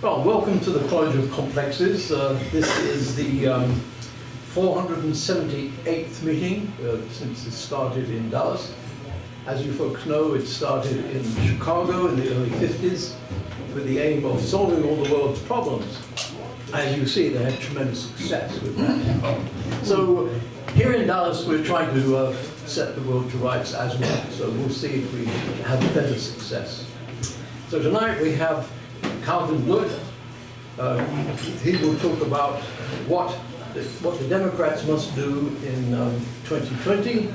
Well, welcome to the College of Complexes. This is the 478th meeting since it started in Dallas. As you folks know, it started in Chicago in the early 50s with the aim of solving all the world's problems. As you see, they had tremendous success with that. So here in Dallas, we're trying to set the world to rights as well. So we'll see if we have better success. So tonight we have Calvin Bluiett. He will talk about what the Democrats must do in 2020.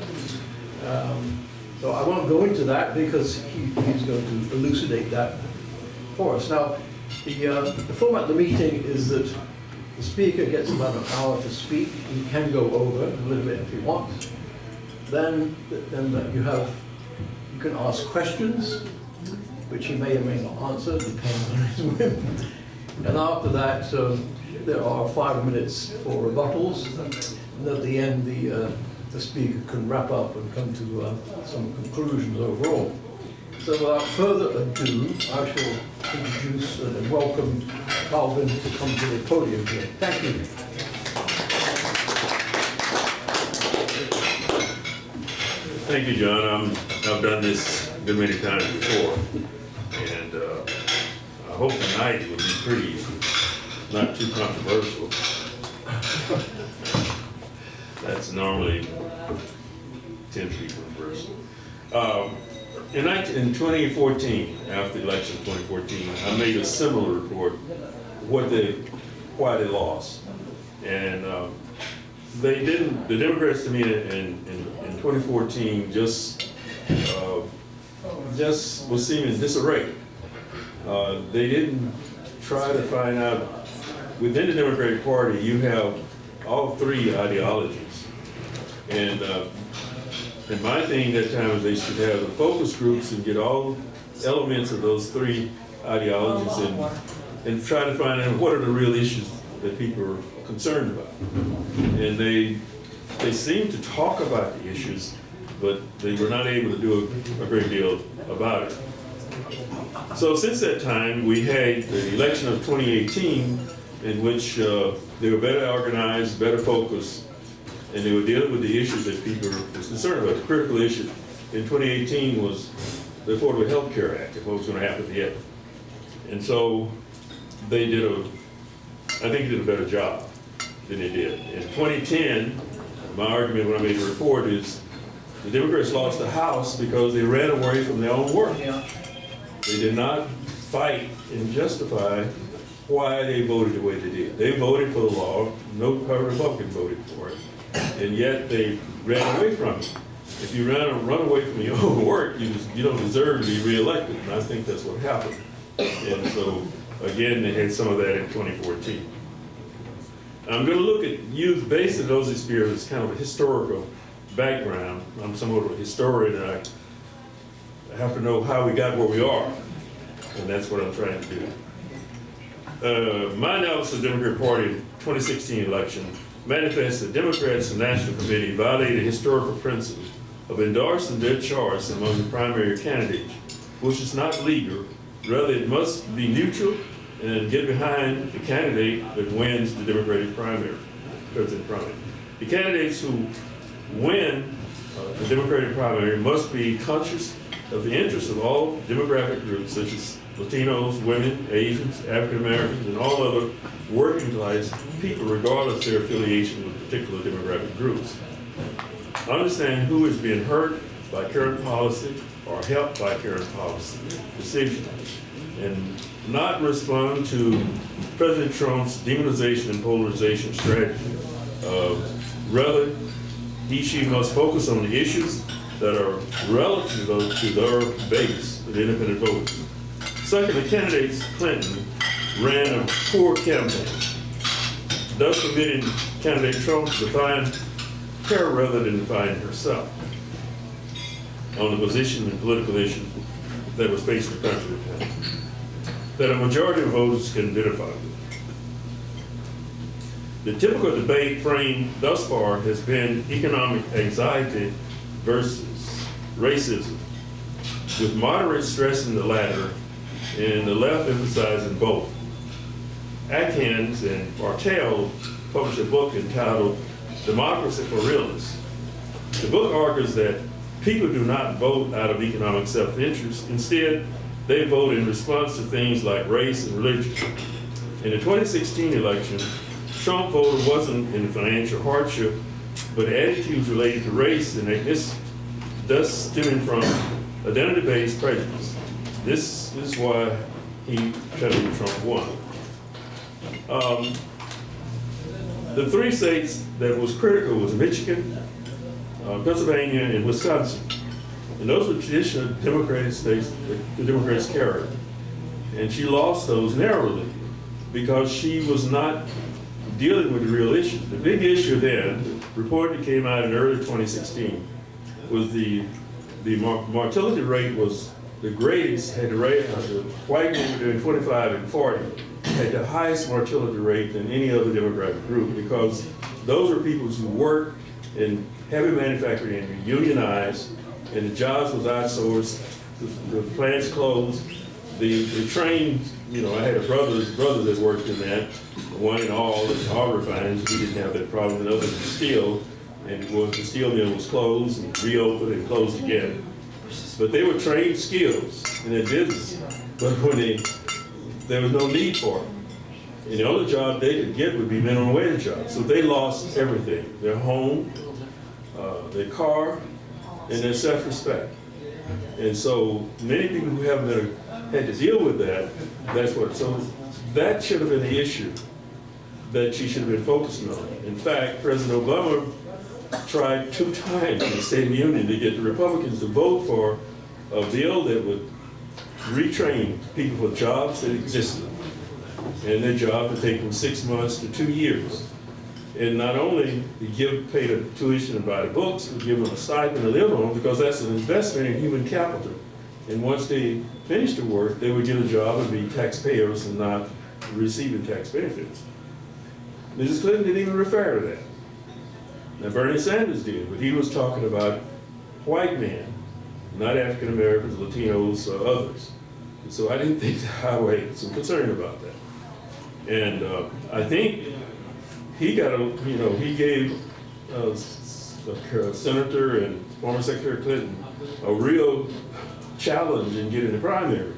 So I won't go into that because he's going to elucidate that for us. Now, the format of the meeting is that the speaker gets about an hour to speak. He can go over a little bit if he wants. Then you can ask questions, which he may or may not answer, depending on his whim. And after that, there are 5 minutes for rebuttals. And at the end, the speaker can wrap up and come to some conclusions overall. So without further ado, I shall introduce and welcome Calvin to come to the podium here. Thank you. Thank you, John. I've done this a good many times before, and I hope tonight it will be pretty easy, not too controversial. That's normally tends to be controversial. In 2014, after the election of 2014, I made a similar report, why they lost, and the Democrats to me in 2014 just was seeming in disarray. They didn't try to find out, within the Democratic Party, you have all three ideologies. And my thing that time is they should have the focus groups and get all elements of those three ideologies and try to find out what are the real issues that people are concerned about. And they seem to talk about the issues, but they were not able to do a great deal about it. So since that time, we had the election of 2018, in which they were better organized, better focused, and they were dealing with the issues that people were concerned about. The critical issue in 2018 was the Affordable Health Care Act and what was going to happen at the end. And so they I think did a better job than they did. In 2010, my argument when I made the report is the Democrats lost the House because they ran away from their own work. Yeah. They did not fight and justify why they voted the way they did. They voted for the law, no Republican voted for it, and yet they ran away from it. If you run away from your own work, you don't deserve to be reelected, and I think that's what happened. And so, again, they had some of that in 2014. I'm going to look at youth based on those experiences, kind of a historical background. I'm somewhat of a historian, and I have to know how we got where we are, and that's what I'm trying to do. My analysis of the Democratic Party 2016 election manifests that Democrats and National Committee violated historical principle of endorsing their choice among the primary candidates, which is not legal. Rather, it must be neutral and get behind the candidate that wins the Democratic president primary. The candidates who win the Democratic primary must be conscious of the interests of all demographic groups, such as Latinos, women, Asians, African Americans, and all other working class people, regardless of their affiliation with particular demographic groups. Understand who is being hurt by current policy or helped by current policy decisions, and not respond to President Trump's demonization and polarization strategy. Rather, she must focus on the issues that are relative to their base, the independent voters. Second, the candidates Clinton ran a poor campaign, thus permitting candidate Trump to define her rather than define herself on the position and political issue that was facing the country at the time, that a majority of voters can identify with. The typical debate framed thus far has been economic anxiety versus racism, with moderate stress in the latter and the left emphasizing both. Atkins and Bartel published a book entitled Democracy for Realists. The book argues that people do not vote out of economic self-interest. Instead, they vote in response to things like race and religion. In the 2016 election, Trump voter wasn't in financial hardship, but attitudes related to race and ethnicity, thus stemming from identity-based prejudice. This is why President Trump won. The three states that was critical was Michigan, Pennsylvania, and Wisconsin. And those were traditional Democratic states that the Democrats carried. And she lost those narrowly because she was not dealing with the real issue. The big issue then, the report that came out in early 2016, was the mortality rate was the greatest, had the rate of the white men between 25 and 40, had the highest mortality rate than any other demographic group because those are people who work in heavy manufacturing and unionized, and the jobs was outsourced, the plants closed, the train, you know, I had brothers that worked in that, one in all refineries, we didn't have that problem, and other than steel, and the steel mill was closed and reopened and closed again. But they were trained skills in their business, but when there was no need for them. And the only job they could get would be minimum wage jobs. So they lost everything, their home, their car, and their self-respect. And so many people who haven't had to deal with that, so that should have been the issue that she should have been focusing on. In fact, President Obama tried 2 times in the State of the Union to get the Republicans to vote for a bill that would retrain people for jobs that existed. And their job would take them 6 months to 2 years. And not only pay the tuition and buy the books, but give them a stipend to live on because that's an investment in human capital. And once they finished the work, they would get a job and be taxpayers and not receiving tax benefits. Mrs. Clinton didn't even refer to that. Now Bernie Sanders did, but he was talking about white men, not African Americans, Latinos, or others. And so I didn't think the highway had some concern about that. And I think he gave Senator and former Secretary Clinton a real challenge in getting the primary.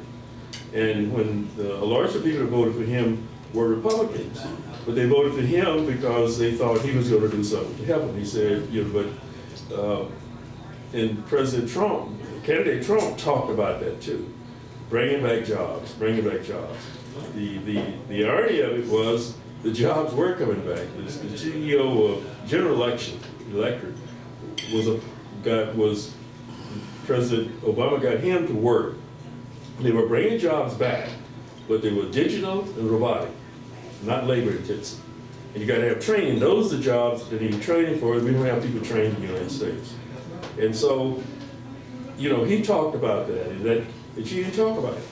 And when a large of people that voted for him were Republicans, but they voted for him because they thought he was going to do something to help them. He said, and President Trump, candidate Trump talked about that too. Bringing back jobs. The irony of it was the jobs were coming back. The CEO of General Electric was President Obama got him to work. They were bringing jobs back, but they were digital and robotic, not labor intensive. And you got to have training. Those are the jobs that need training for. We don't have people trained in the United States. And so, he talked about that, and she didn't talk about it.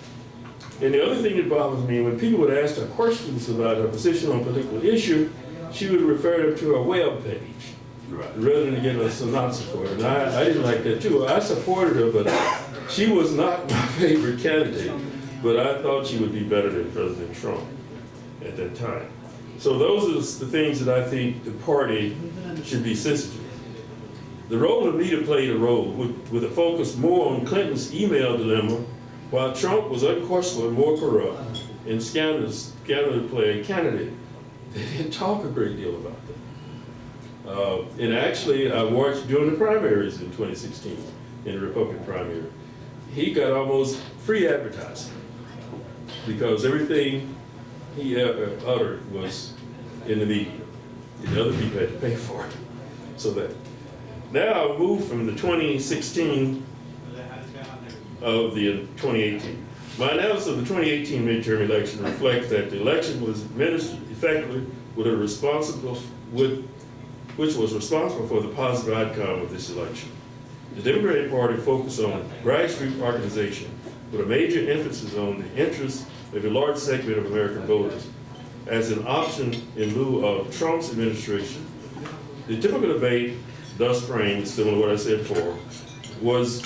And the other thing that bothers me, when people would ask her questions about her position on a particular issue, she would refer them to her web page, rather than getting a synopsis for it. And I didn't like that too. I supported her, but she was not my favorite candidate. But I thought she would be better than President Trump at that time. So those are the things that I think the party should be sensitive. The role of media played a role with a focus more on Clinton's email dilemma, while Trump was unquestionably more corrupt and scandalous play a candidate. They didn't talk a great deal about that. And actually, I watched during the primaries in 2016, in the Republican primary, he got almost free advertising because everything he uttered was in the media. And other people had to pay for it. So that. Now I'll move from the 2016 of the 2018. My analysis of the 2018 midterm election reflects that the election was administered effectively which was responsible for the positive outcome of this election. The Democratic Party focused on grassroots organization with a major emphasis on the interests of a large segment of American voters as an option in lieu of Trump's administration. The typical debate thus framed, similar to what I said before, was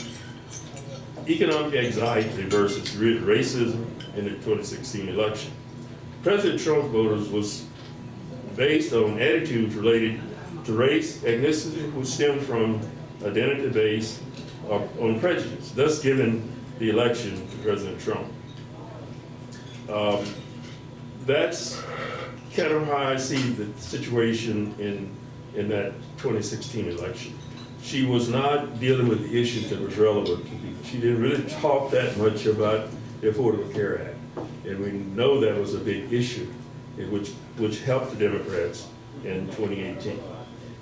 economic anxiety versus racism in the 2016 election. President Trump's voters was based on attitudes related to race, ethnicity, which stemmed from identity based on prejudice, thus giving the election to President Trump. That's kind of how I see the situation in that 2016 election. She was not dealing with the issues that was relevant to people. She didn't really talk that much about the Affordable Care Act. And we know that was a big issue, which helped the Democrats in 2018.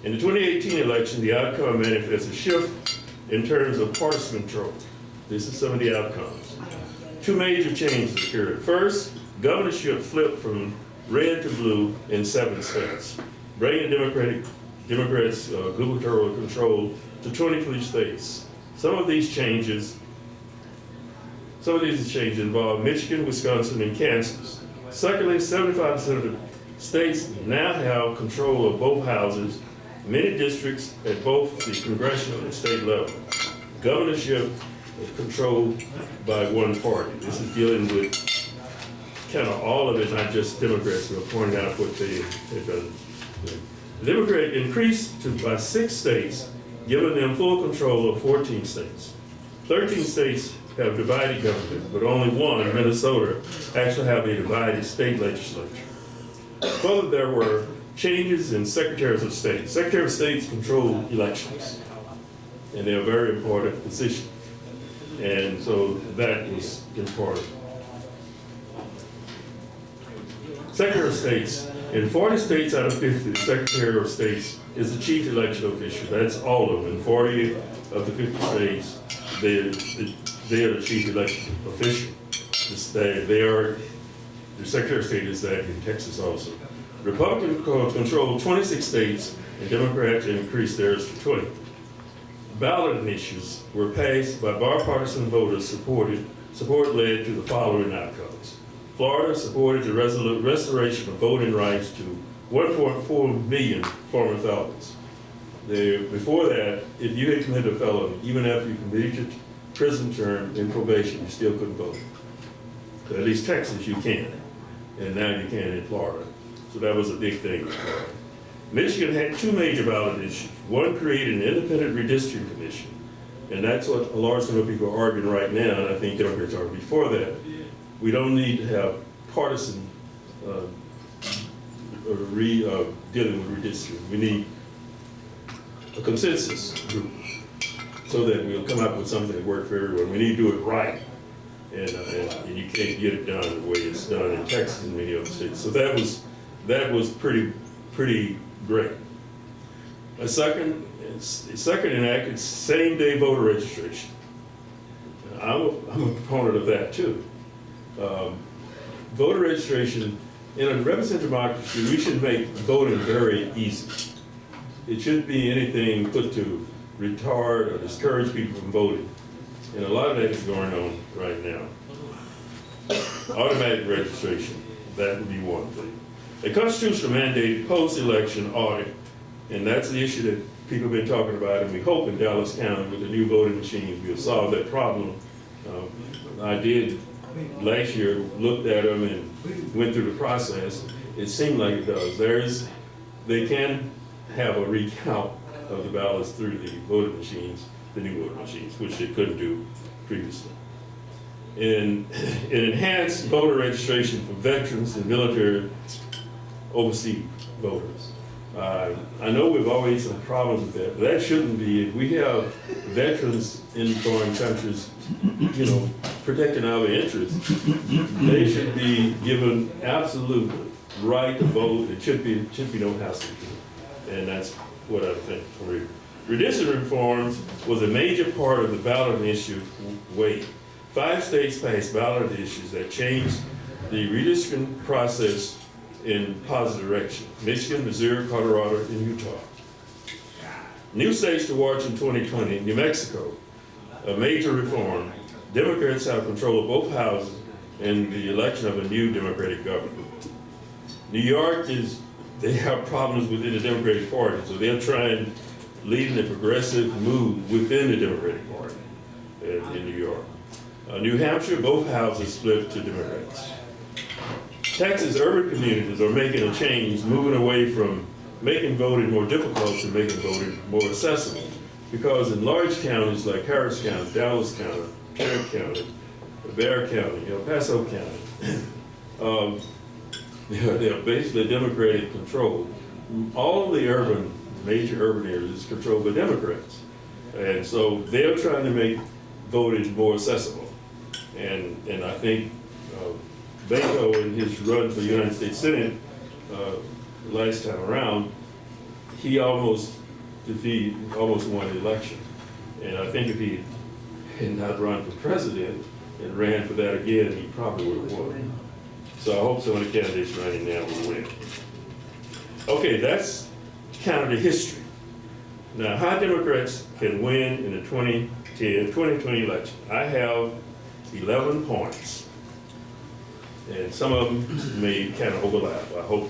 In the 2018 election, the outcome manifests a shift in terms of partisan control. This is some of the outcomes. Two major changes occurred. First, governorship flipped from red to blue in 7 states, bringing Democrats gubernatorial control to 23 states. Some of these changes involve Michigan, Wisconsin, and Kansas. Secondly, 75% of the states now have control of both houses, many districts at both the congressional and state level. Governorship is controlled by one party. This is dealing with kind of all of it, not just Democrats who are pointing out what they've done. The Democrat increased by 6 states, giving them full control of 14 states. 13 states have divided government, but only one, Minnesota, actually have a divided state legislature. Further, there were changes in secretaries of state. Secretary of states control elections, and they're a very important position. And so that was important. Secretary of states, in 40 states out of 50, the Secretary of States is the chief election official. That's all of them. In 40 of the 50 states, they're the chief election official. The Secretary of State is that in Texas also. Republicans control 26 states, and Democrats increased theirs to 20. Ballot initiatives were passed by bipartisan voters. Support led to the following outcomes. Florida supported the restoration of voting rights to 1.4 million former felons. Before that, if you had committed a felony, even after you completed your prison term in probation, you still couldn't vote. So at least Texas, you can. And now you can in Florida. So that was a big thing in Florida. Michigan had 2 major ballot issues. One created an independent redistricting commission. And that's what a large number of people are arguing right now, and I think Democrats are before that. We don't need to have partisan dealing with redistricting. We need a consensus group so that we'll come up with something that works for everyone. We need to do it right, and you can't get it done the way it's done in Texas and many other states. So that was pretty great. A second enacted same-day voter registration. I'm a proponent of that too. Voter registration, in a representative democracy, we should make voting very easy. It shouldn't be anything put to retard or discourage people from voting. And a lot of that is going on right now. Automatic registration, that would be one thing. A constitutional mandate post-election audit, and that's the issue that people have been talking about, and we hope in Dallas County with the new voting machines we'll solve that problem. I did last year, looked at them and went through the process. It seemed like it does. They can have a recount of the ballots through the voting machines, the new voting machines, which they couldn't do previously. And enhanced voter registration for veterans and military overseas voters. I know we've always had problems with that, but that shouldn't be. If we have veterans in foreign countries, protecting our interests, they should be given absolute right to vote. It should be no hassle to it. And that's what I think. Redistricting reforms was a major part of the ballot issue wave. 5 states passed ballot issues that changed the redistricting process in positive direction: Michigan, Missouri, Colorado, and Utah. New states to watch in 2020, New Mexico, a major reform. Democrats have control of both houses in the election of a new Democratic government. New York they have problems within the Democratic Party, so they're trying, leading a progressive move within the Democratic Party in New York. New Hampshire, both houses split to Democrats. Texas urban communities are making a change, moving away from making voting more difficult to making voting more accessible. Because in large counties like Harris County, Dallas County, Tarrant County, Bear County, El Paso County, they're basically Democratic controlled. All of the major urban areas is controlled by Democrats. And so they're trying to make voting more accessible. And I think Beto, in his run for the United States Senate last time around, he almost won the election. And I think if he had not run for president and ran for that again, he probably would have won. So I hope some of the candidates running now will win. Okay, that's kind of the history. Now, how Democrats can win in the 2020 election. I have 11 points. And some of them may kind of overlap, I hope.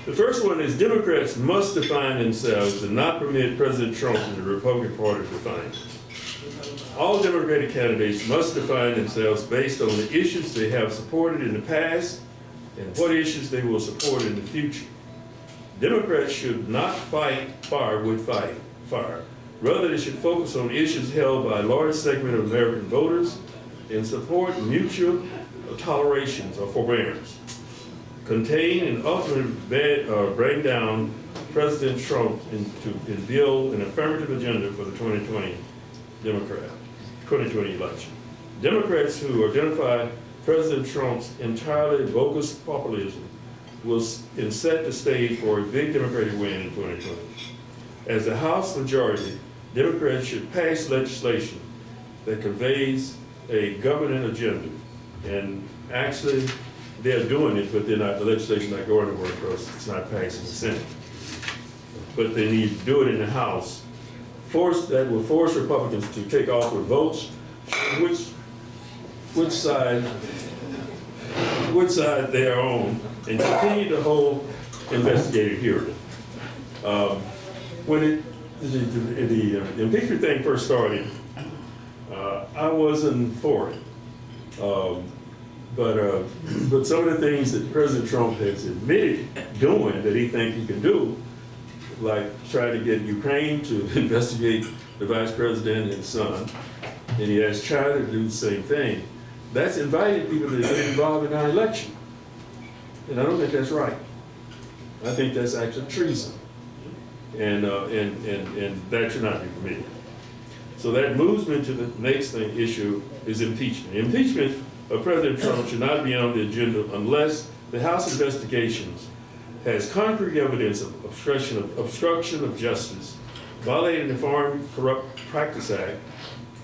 The first one is Democrats must define themselves and not permit President Trump and the Republican Party to define them. All Democratic candidates must define themselves based on the issues they have supported in the past and what issues they will support in the future. Democrats should not fight fire with fire. Rather, they should focus on issues held by a large segment of American voters and support mutual tolerations or forbearance. Contain and ultimately bring down President Trump and build an affirmative agenda for the 2020 election. Democrats who identify President Trump's entirely bogus populism will set the stage for a big Democratic win in 2020. As the House majority, Democrats should pass legislation that conveys a governing agenda. And actually, they're doing it, but the legislation's not going to work because it's not passed in the Senate. But they need to do it in the House. That will force Republicans to take off their votes, which side they are on, and continue to hold investigative hearing. When the impeachment thing first started, I wasn't for it. But some of the things that President Trump has admitted doing that he thinks he can do, like trying to get Ukraine to investigate the vice president and his son, and he has China to do the same thing, that's invited people to get involved in our election. And I don't think that's right. I think that's actually treason. And that should not be permitted. So that moves me to the next issue is impeachment. Impeachment of President Trump should not be on the agenda unless the House Investigations has concrete evidence of obstruction of justice, violating the Foreign Corrupt Practice Act,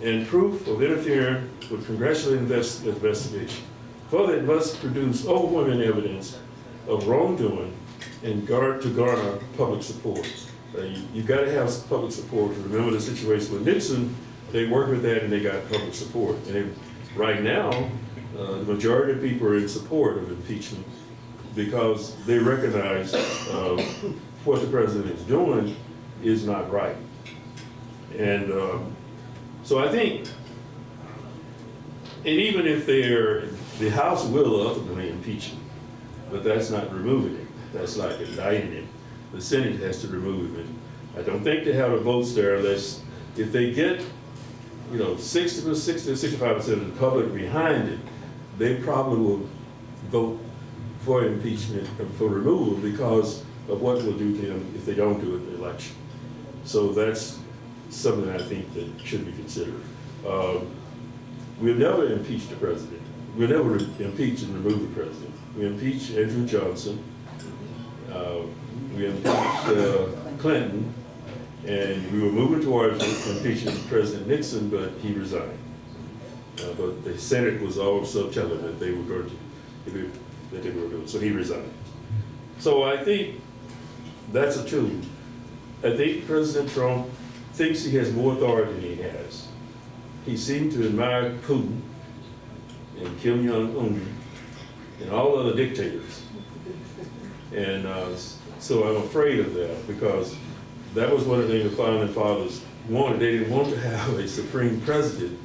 and proof of interfering with congressional investigation. Further, it must produce overwhelming evidence of wrongdoing and to garner public support. You've got to have public support. Remember the situation with Nixon, they worked with that and they got public support. And right now, the majority of people are in support of impeachment because they recognize what the president is doing is not right. And so I think, and even if the House will ultimately impeach him, but that's not removing him. That's like indicting him. The Senate has to remove him. I don't think they have the votes there unless, if they get, 60 to 65% of the public behind it, they probably will vote for impeachment and for removal because of what it will do to him if they don't do it in the election. So that's something I think that should be considered. We've never impeached the president. We'll never impeach and remove the president. We impeached Andrew Johnson. We impeached Clinton, and we were moving towards impeaching President Nixon, but he resigned. But the Senate was also telling that they were going to, that they were doing, so he resigned. So I think that's a tool. I think President Trump thinks he has more authority than he has. He seemed to admire Putin and Kim Jong-un and all other dictators. And so I'm afraid of that because that was one of the things the founding fathers wanted. They didn't want to have a supreme president.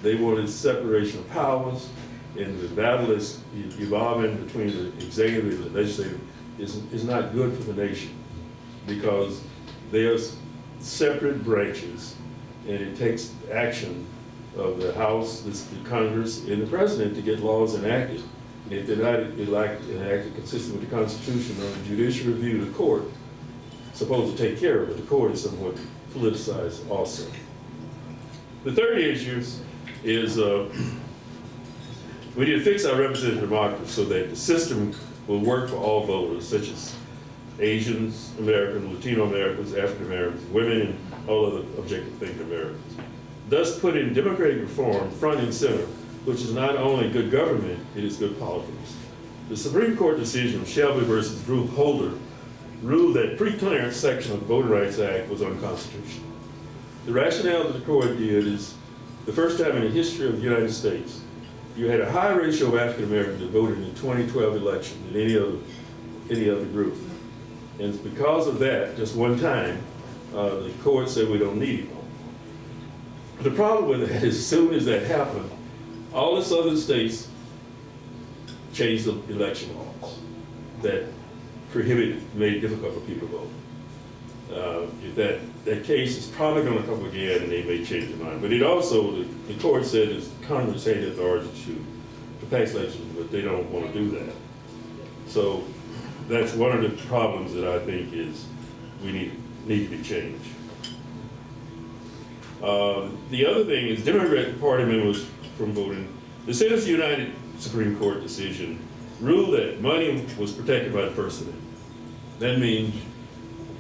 They wanted separation of powers, And the battle is evolving between the executive and the legislative is not good for the nation, because there's separate branches, and it takes action of the House, the Congress, and the President to get laws enacted. And if they're not enacted consistent with the Constitution or the judicial review, the court is supposed to take care of it. The court is somewhat politicized also. The third issue is we need to fix our representative democracy so that the system will work for all voters, such as Asians, Americans, Latino Americans, African Americans, women, and all other objective thinking Americans. Thus putting democratic reform front and center, which is not only good government, it is good politics. The Supreme Court decision of Shelby versus Ruth Holder ruled that pre-clearance section of the Voting Rights Act was unconstitutional. The rationale that the court did is the first time in the history of the United States, you had a higher ratio of African Americans that voted in the 2012 election than any other group. And because of that, just one time, the court said we don't need it. The problem with that is as soon as that happened, all the southern states changed the election laws that made it difficult for people to vote. If that case is probably going to come again, and they may change their mind. But it also, the court said that Congress had the authority to pass legislation, but they don't want to do that. So that's one of the problems that I think is we need to be changed. The other thing is Democratic Party members from voting. The Citizens United Supreme Court decision ruled that money was protected by the First Amendment. That means,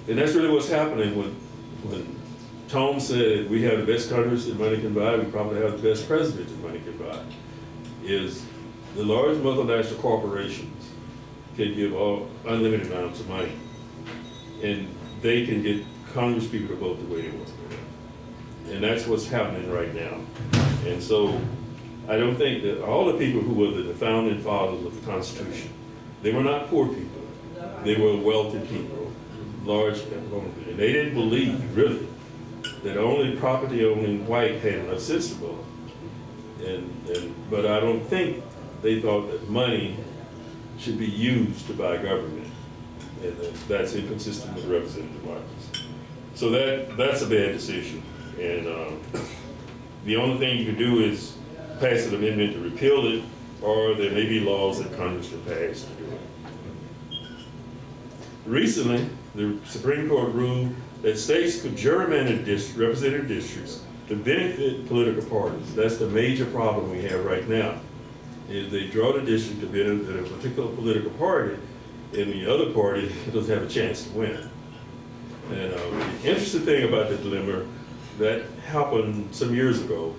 and that's really what's happening when Tom said we have the best Congress that money can buy, we probably have the best president that money can buy, is the large multinational corporations can give all unlimited amounts of money, and they can get Congress people to vote the way they want to. And that's what's happening right now. And so I don't think that all the people who were the founding fathers of the Constitution, they were not poor people. They were wealthy people, large and they didn't believe, really, that only property owning white had enough sense to vote. But I don't think they thought that money should be used to buy government. And that's inconsistent with representative democracy. So that's a bad decision. And the only thing you can do is pass an amendment to repeal it, or there may be laws that Congress can pass to do it. Recently, the Supreme Court ruled that states could gerrymander representative districts to benefit political parties. That's the major problem we have right now, is they draw the district to benefit a particular political party, and the other party doesn't have a chance to win. And the interesting thing about the dilemma that happened some years ago,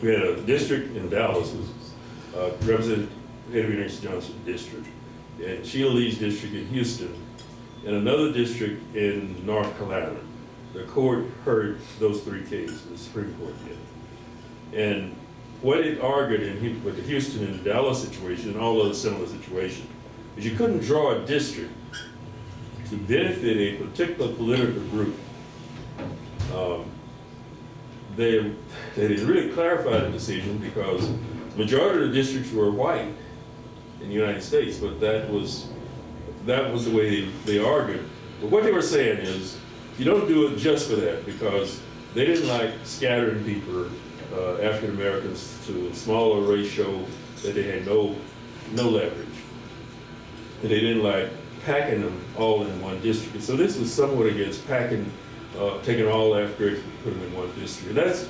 we had a district in Dallas, Representative Edwin H. Johnson district, and Sheila Lee's district in Houston, and another district in North Carolina. The court heard those three cases, the Supreme Court did. And what it argued with the Houston and the Dallas situation, and all other similar situations, is you couldn't draw a district to benefit a particular political group. They didn't really clarify the decision because the majority of the districts were white in the United States, but that was the way they argued. But what they were saying is, you don't do it just for that, because they didn't like scattering people, African Americans, to a smaller ratio that they had no leverage. And they didn't like packing them all in one district. And so this was somewhat against taking all Africans and putting them in one district. And that's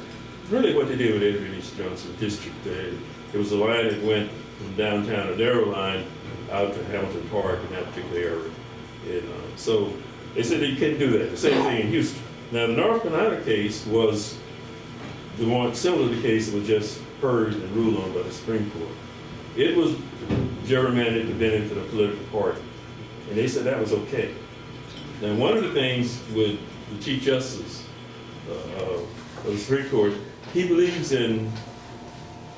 really what they did with Edwin H. Johnson district. It was a line that went from downtown, a narrow line, out to Hamilton Park in that particular area. And so they said that you couldn't do that. The same thing in Houston. Now the North Carolina case was the one similar to the case that was just heard and ruled on by the Supreme Court. It was gerrymandered to benefit a political party. And they said that was okay. Now one of the things with the Chief Justice of the Supreme Court, he believes in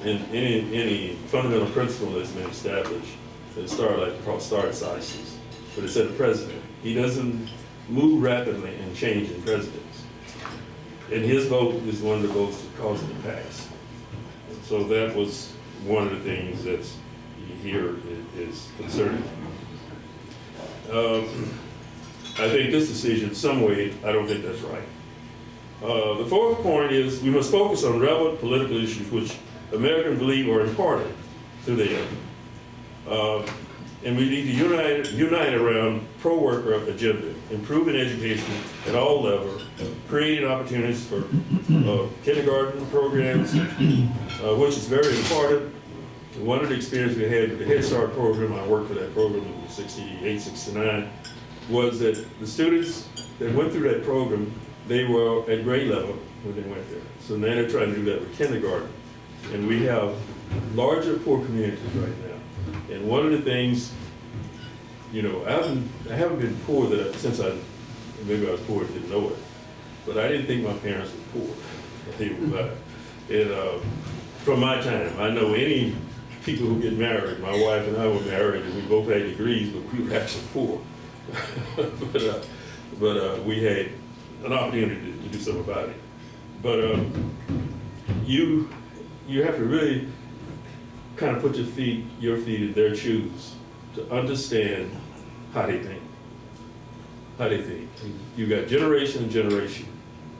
any fundamental principle that's been established that called star decisis, but it's the president. He doesn't move rapidly in changing presidents. And his vote is one of the votes that caused it to pass. So that was one of the things that's here is concerning. I think this decision, in some way, I don't think that's right. The fourth point is we must focus on relevant political issues which Americans believe are important to them. And we need to unite around pro-worker agenda, improving education at all levels, creating opportunities for kindergarten programs, which is very important. One of the experiences we had with the Head Start program, I worked for that program in 68, 69, was that the students that went through that program, they were at grade level when they went there. So now they're trying to do that with kindergarten. And we have larger poor communities right now. And one of the things, you know, I haven't been poor since maybe I was poor and didn't know it. But I didn't think my parents were poor. They were black. And from my time, I know any people who get married, my wife and I were married and we both had degrees, but we were actually poor. but we had an opportunity to do something about it. But you have to really kind of put your feet in their shoes to understand how they think. How they think. You got generation and generation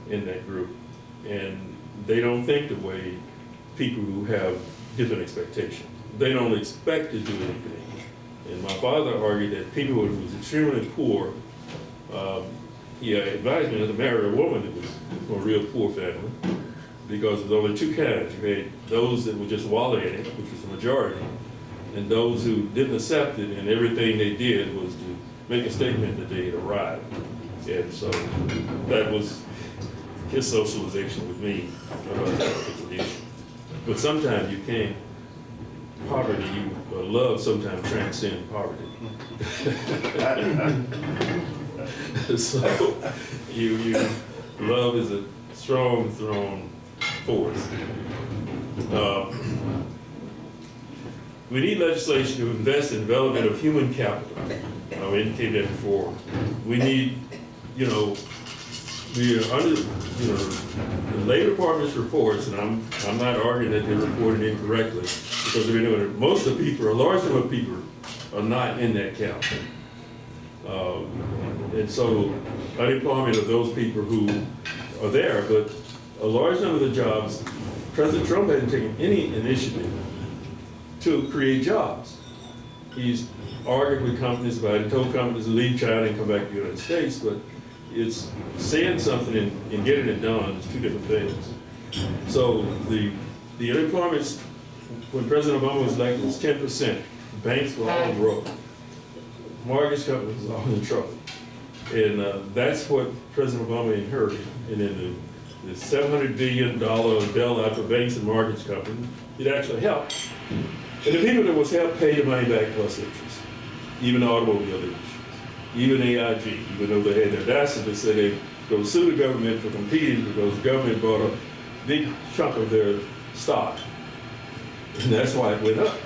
in that group, and they don't think the way people who have different expectations. They don't expect to do anything. And my father argued that people who was extremely poor, he advised me to marry a woman that was from a real poor family, because there's only two kinds. You had those that were just wallowing in it, which was the majority, and those who didn't accept it, and everything they did was to make a statement that they had arrived. And so that was his socialization with me about that particular issue. But sometimes you can't. Poverty, love sometimes transcends poverty. So love is a strong force. We need legislation to invest in development of human capital. I indicated that before. We need, we are under, the Labor Department's reports, and I'm not arguing that they're reported incorrectly, because most of the people, a large number of people, are not in that count. And so unemployment of those people who are there, but a large number of the jobs, President Trump hasn't taken any initiative to create jobs. He's argued with companies about it, told companies to leave China and come back to the United States, but it's saying something and getting it done is two different things. So the unemployment, when President Obama was elected, was 10%. Banks were all broke. Mortgage companies were all in trouble. And that's what President Obama inherited. And then the $700 billion bailout for banks and mortgage companies, it actually helped. And the people that was helped paid the money back plus interest, even the automobile industry. Even AIG, even though they had their audacity to say they go sue the government for competing because the government bought a big chunk of their stock. And that's why it went up.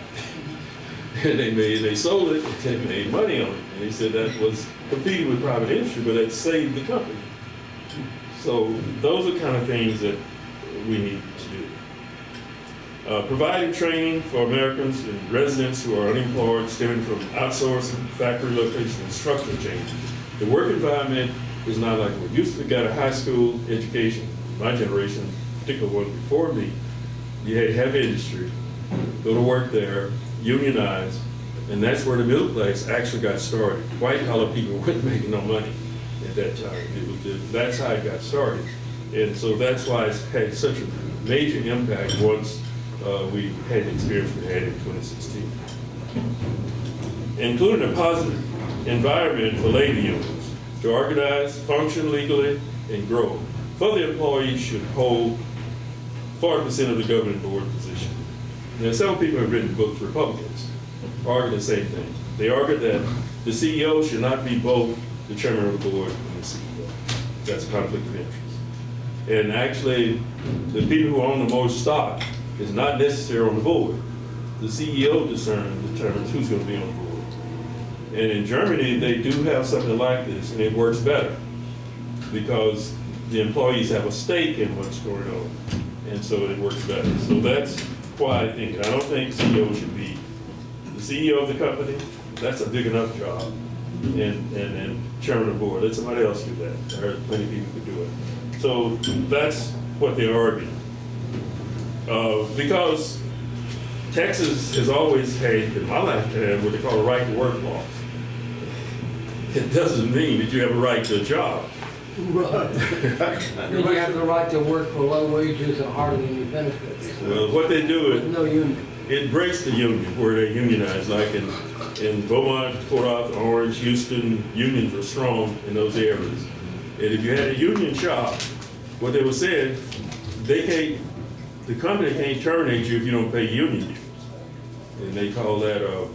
And they sold it, and they made money on it. And they said that was competing with private industry, but that saved the company. So those are kind of things that we need to do. Providing training for Americans and residents who are unemployed stemming from outsourcing, factory location, and structural change. The work environment is not like we used to. Got a high school education, my generation, particularly one before me, you had heavy industry, go to work there, unionize, and that's where the middle class actually got started. White collar people weren't making no money at that time. That's how it got started. And so that's why it's had such a major impact once we had the experience we had in 2016. Including a positive environment for labor unions to organize, function legally, and grow. Further employees should hold 40% of the governing board position. Now, some people have written books, Republicans, argue the same thing. They argue that the CEO should not be both the chairman of the board and the CEO. That's a conflict of interest. And actually, the people who own the most stock is not necessarily on the board. The CEO determines who's going to be on the board. And in Germany, they do have something like this, and it works better because the employees have a stake in what's going on, and so it works better. So that's why I think it. I don't think CEO should be the CEO of the company. That's a big enough job. And chairman of the board, let somebody else do that. I heard plenty of people could do it. So that's what they're arguing. Because Texas has always had, in my lifetime, what they call a right to work law. It doesn't mean that you have a right to a job. Right. You have the right to work for low wages and hardly any benefits. Well, what they do With is, no union. it breaks the union where they unionize, like in Beaumont, Port Arthur, Orange, Houston, unions were strong in those areas. And if you had a union shop, what they were saying, the company can't terminate you if you don't pay union dues. And they call that,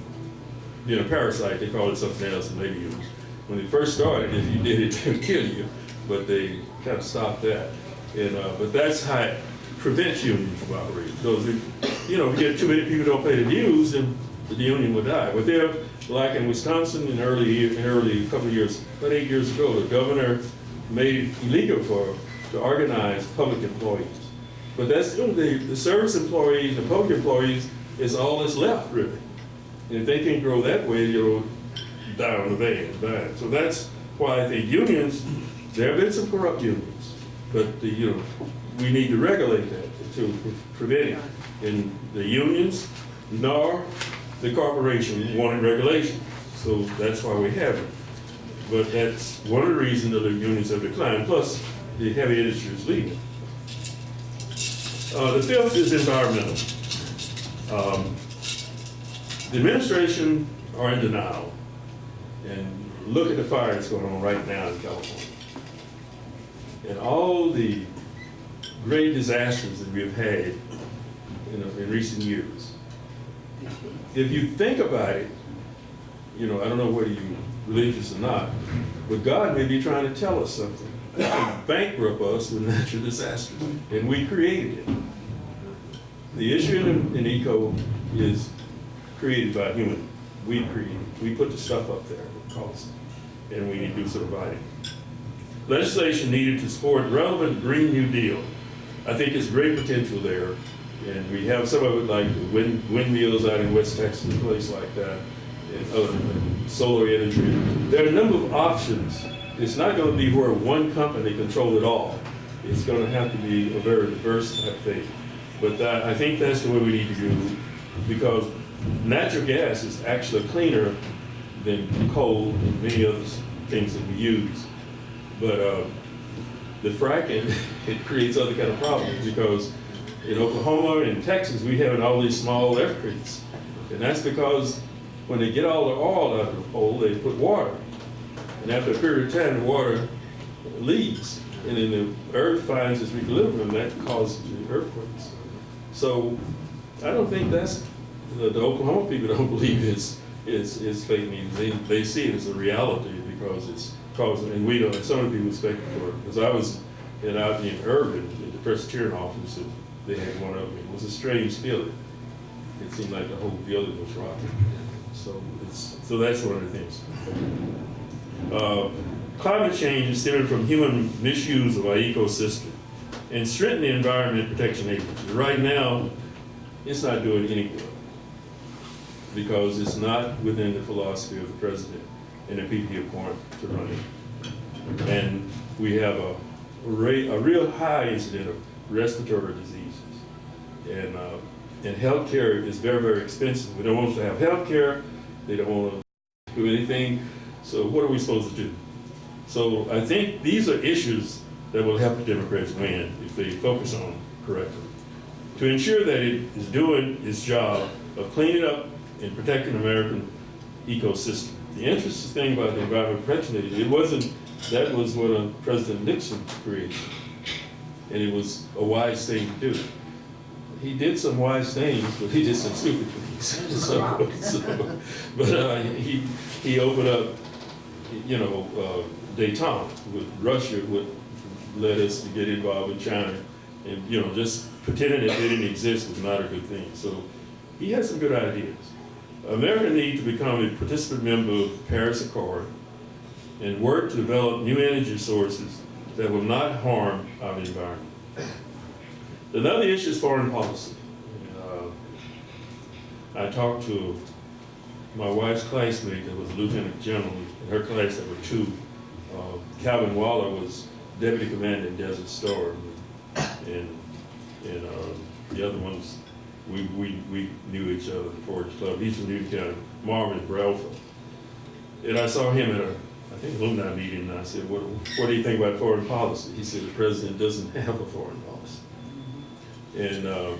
being a parasite, they call it something else in labor unions. When it first started, if you did it, it would kill you, but they kind of stopped that. And, but that's how it prevents unions from operating. Because if you get too many people who don't pay the dues, then the union will die. But they're, like in Wisconsin in early couple of years, about 8 years ago, the governor made it illegal to organize public employees. But that's the service employees, the public employees, is all that's left, really. And if they can grow that way, you'll die on the van. So that's why I think unions, there have been some corrupt unions, but we need to regulate that to prevent it. And the unions, nor the corporation wanted regulation. So that's why we have it. But that's one of the reasons that the unions have declined, plus the heavy industry is leaving. The fifth is environmental. The administration are in denial. And look at the fire that's going on right now in California. And all the great disasters that we've had in recent years. If you think about it, I don't know whether you're religious or not, but God may be trying to tell us something. He can bankrupt us with natural disasters, and we created it. The issue in eco is created by human. We created it. We put the stuff up there that costs, and we need to do something about it. Legislation needed to support relevant Green New Deal. I think there's great potential there, and we have some of it like the windmills out in West Texas, a place like that, and other solar energy. There are a number of options. It's not going to be where one company controls it all. It's going to have to be a very diverse type thing. But I think that's the way we need to do, because natural gas is actually cleaner than coal and many other things that we use. But the fracking, it creates other kind of problems, because in Oklahoma and Texas, we have all these small earthquakes. And that's because when they get all the oil out of the hole, they put water. And after a period of time, the water leaves. And then the earth finds its equilibrium, and that causes the earthquakes. So I don't think that's, the Oklahoma people don't believe it's fake news. They see it as a reality because it's causing, and we don't, and some of the people expect it for it. Because I was out in Irvin at the Presbyterian office, and they had one of them. It was a strange feeling. It seemed like the whole building was rocking. So that's one of the things. Climate change is stemming from human misuse of our ecosystem and strengthen the Environment Protection Agency. Right now, it's not doing any good because it's not within the philosophy of the president and the people he appointed to run it. And we have a real high incident of respiratory diseases. And healthcare is very, very expensive. We don't want to have healthcare. They don't want to do anything. So what are we supposed to do? So I think these are issues that will help the Democrats win if they focus on correctly. To ensure that it is doing its job of cleaning up and protecting the American ecosystem. The interesting thing about the Environment Protection Agency, that was what President Nixon created. And it was a wise thing to do. He did some wise things, but he did some stupid things. But he opened up, Daytona with Russia would let us get involved with China, and just pretending it didn't exist was not a good thing. So he had some good ideas. America needs to become a participant member of the Paris Accord and work to develop new energy sources that will not harm our environment. Another issue is foreign policy. I talked to my wife's classmate that was a lieutenant general. In her class, there were two. Calvin Waller was deputy commander in Desert Storm, and the other ones, we knew each other in the Forge Club. He's from Newton County, Marvin Brelford. And I saw him at I think, alumni meeting, and I said, what do you think about foreign policy? He said, the president doesn't have a foreign policy. And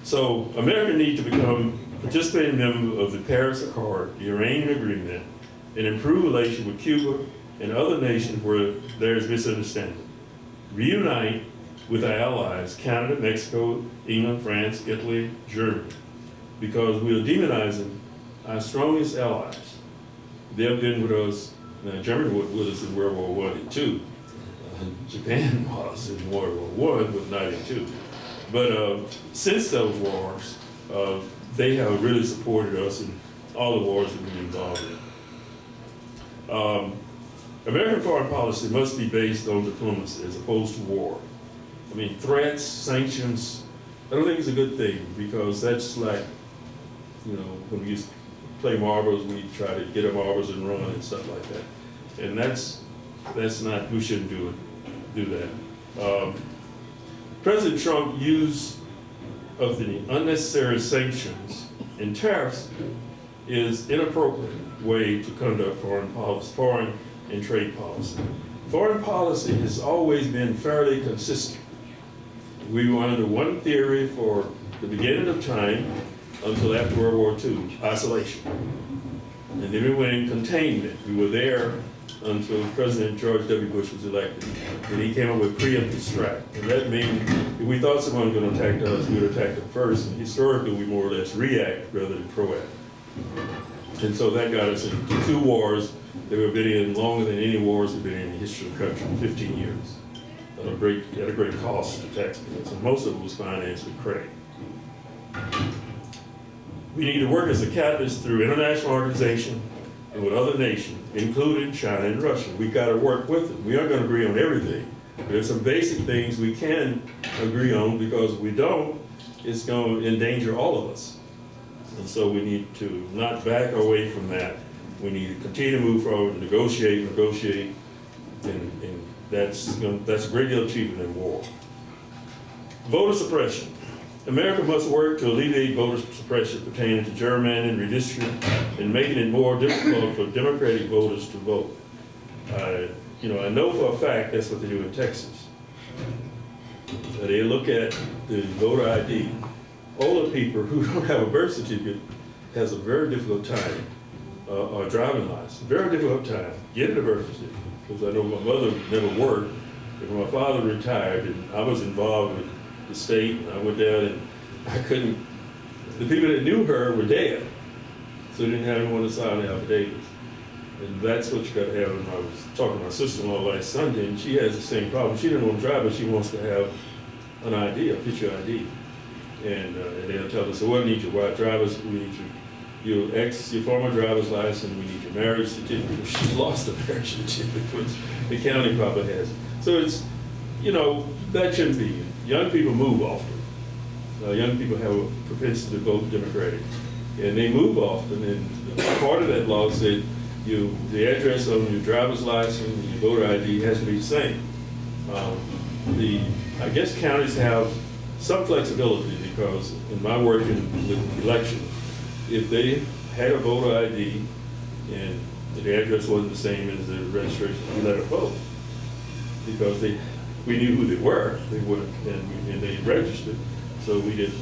so America needs to become a participating member of the Paris Accord, the Iranian Agreement, and improve relations with Cuba and other nations where there is misunderstanding. Reunite with our allies, Canada, Mexico, England, France, Italy, Germany, because we are demonizing our strongest allies. They've been with us, now Germany was with us in World War I and II. Japan was in World War I, but not in II. But since those wars, they have really supported us in all the wars that we've been involved in. American foreign policy must be based on diplomacy as opposed to war. I mean, threats, sanctions, I don't think it's a good thing, because that's like, when we used to play marbles, we try to get our marbles and run and stuff like that. And that's not, we shouldn't do that. President Trump used of the unnecessary sanctions and tariffs is inappropriate way to conduct foreign and trade policy. Foreign policy has always been fairly consistent. We were under one theory for the beginning of time until after World War II, isolation. And then we went in containment. We were there until President George W. Bush was elected. And he came up with preemptive strike. And that means if we thought someone was going to attack us, we would attack them first. And historically, we more or less react rather than proact. And so that got us into two wars that we've been in longer than any wars we've been in the history of the country, 15 years. At a great cost to taxpayers. And most of it was financed with credit. We need to work as a catalyst through international organization and with other nations, including China and Russia. We've got to work with them. We aren't going to agree on everything. There's some basic things we can agree on, because if we don't, it's going to endanger all of us. And so we need to not back away from that. We need to continue to move forward and negotiate, and that's a great deal cheaper than war. Voter suppression. America must work to alleviate voter suppression pertaining to gerrymandering and redistricting, and making it more difficult for Democratic voters to vote. I know for a fact that's what they do in Texas. They look at the voter ID. Older people who don't have a birth certificate has a very difficult time, or driving license, very difficult time getting a birth certificate. Because I know my mother never worked, and my father retired, and I was involved with the state, and I went down and I couldn't, the people that knew her were dead, so they didn't have anyone to sign the affidavits. And that's what you got to have. And I was talking to my sister-in-law last Sunday, and she has the same problem. She didn't want to drive, but she wants to have an ID, a picture ID. And they'll tell us, so what do we need your driver's, we need your former driver's license, we need your marriage certificate. She lost the marriage certificate, which the county probably has. So it's, that shouldn't be. Young people move often. Young people have a propensity to vote Democratic, and they move often. And part of that law said the address on your driver's license and your voter ID has to be the same. I guess counties have some flexibility, because in my work in elections, if they had a voter ID and the address wasn't the same as the registration, we let them vote, because we knew who they were. They would, and they registered, so we did.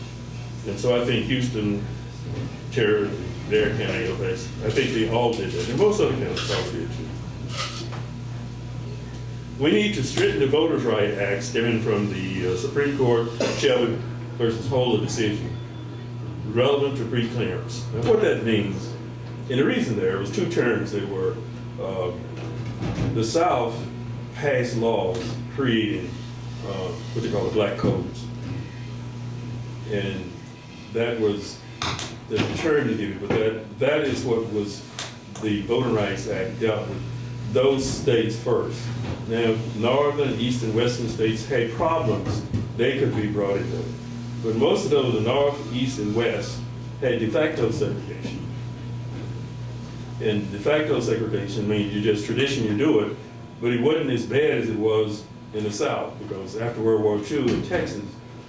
And so I think Houston, Terre, Dare County, I think they all did that, and most other counties probably did too. We need to strengthen the Voters' Rights Act stemming from the Supreme Court Shelby versus Holder decision, relevant to pre-clearance. Now, what that means, and the reason there was two terms. They were, the South passed laws creating what they call the black codes. And that was the term to give it, but that is what was the Voting Rights Act dealt with those states first. Now, northern, east, and western states had problems. They could be brought into it. But most of those, the north, east, and west, had de facto segregation. And de facto segregation means you just traditionally do it, but it wasn't as bad as it was in the South, because after World War II in Texas,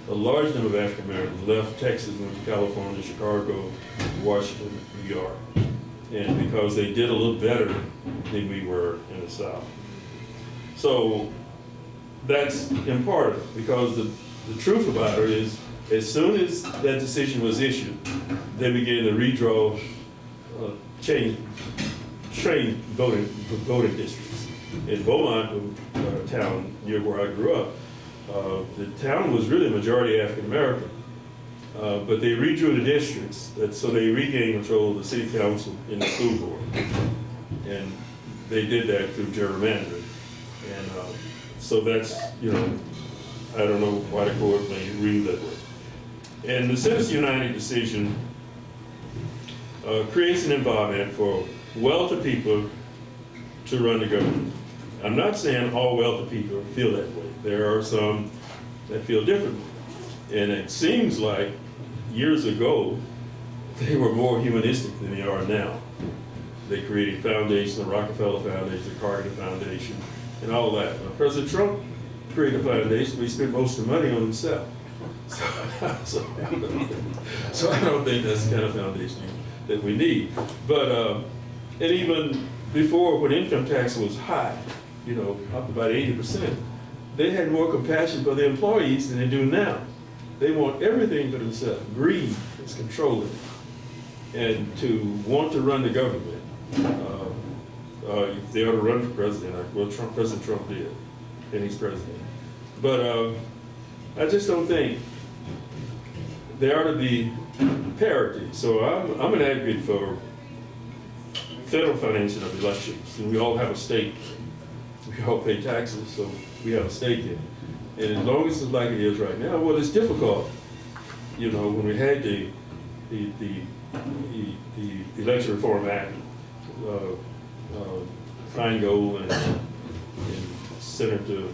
a large number of African Americans left Texas and went to California, Chicago, Washington, New York. And because they did a little better than we were in the South. So that's important, because the truth about it is, as soon as that decision was issued, they began to redraw, train voting districts. In Beaumont, town near where I grew up, the town was really majority African American, but they redrew the districts, so they regained control of the city council and the school board. And they did that through gerrymandering. And so that's, I don't know why the court may read that way. And the Citizens United decision creates an environment for wealthy people to run the government. I'm not saying all wealthy people feel that way. There are some that feel differently. And it seems like years ago, they were more humanistic than they are now. They created foundations, the Rockefeller Foundation, the Carter Foundation, and all that. President Trump created a foundation, but he spent most of the money on himself. So I don't think that's the kind of foundation that we need. But, and even before, when income tax was high, up about 80%, they had more compassion for the employees than they do now. They want everything for themselves. Greed is controlling. And to want to run the government, they ought to run for president. Well, President Trump did, and he's president. But I just don't think there ought to be parity. So I'm an advocate for federal financing of elections, and we all have a stake. We all pay taxes, so we have a stake in it. And as long as it's like it is right now, well, it's difficult. When we had the Election Reform Act, Feingold and Senator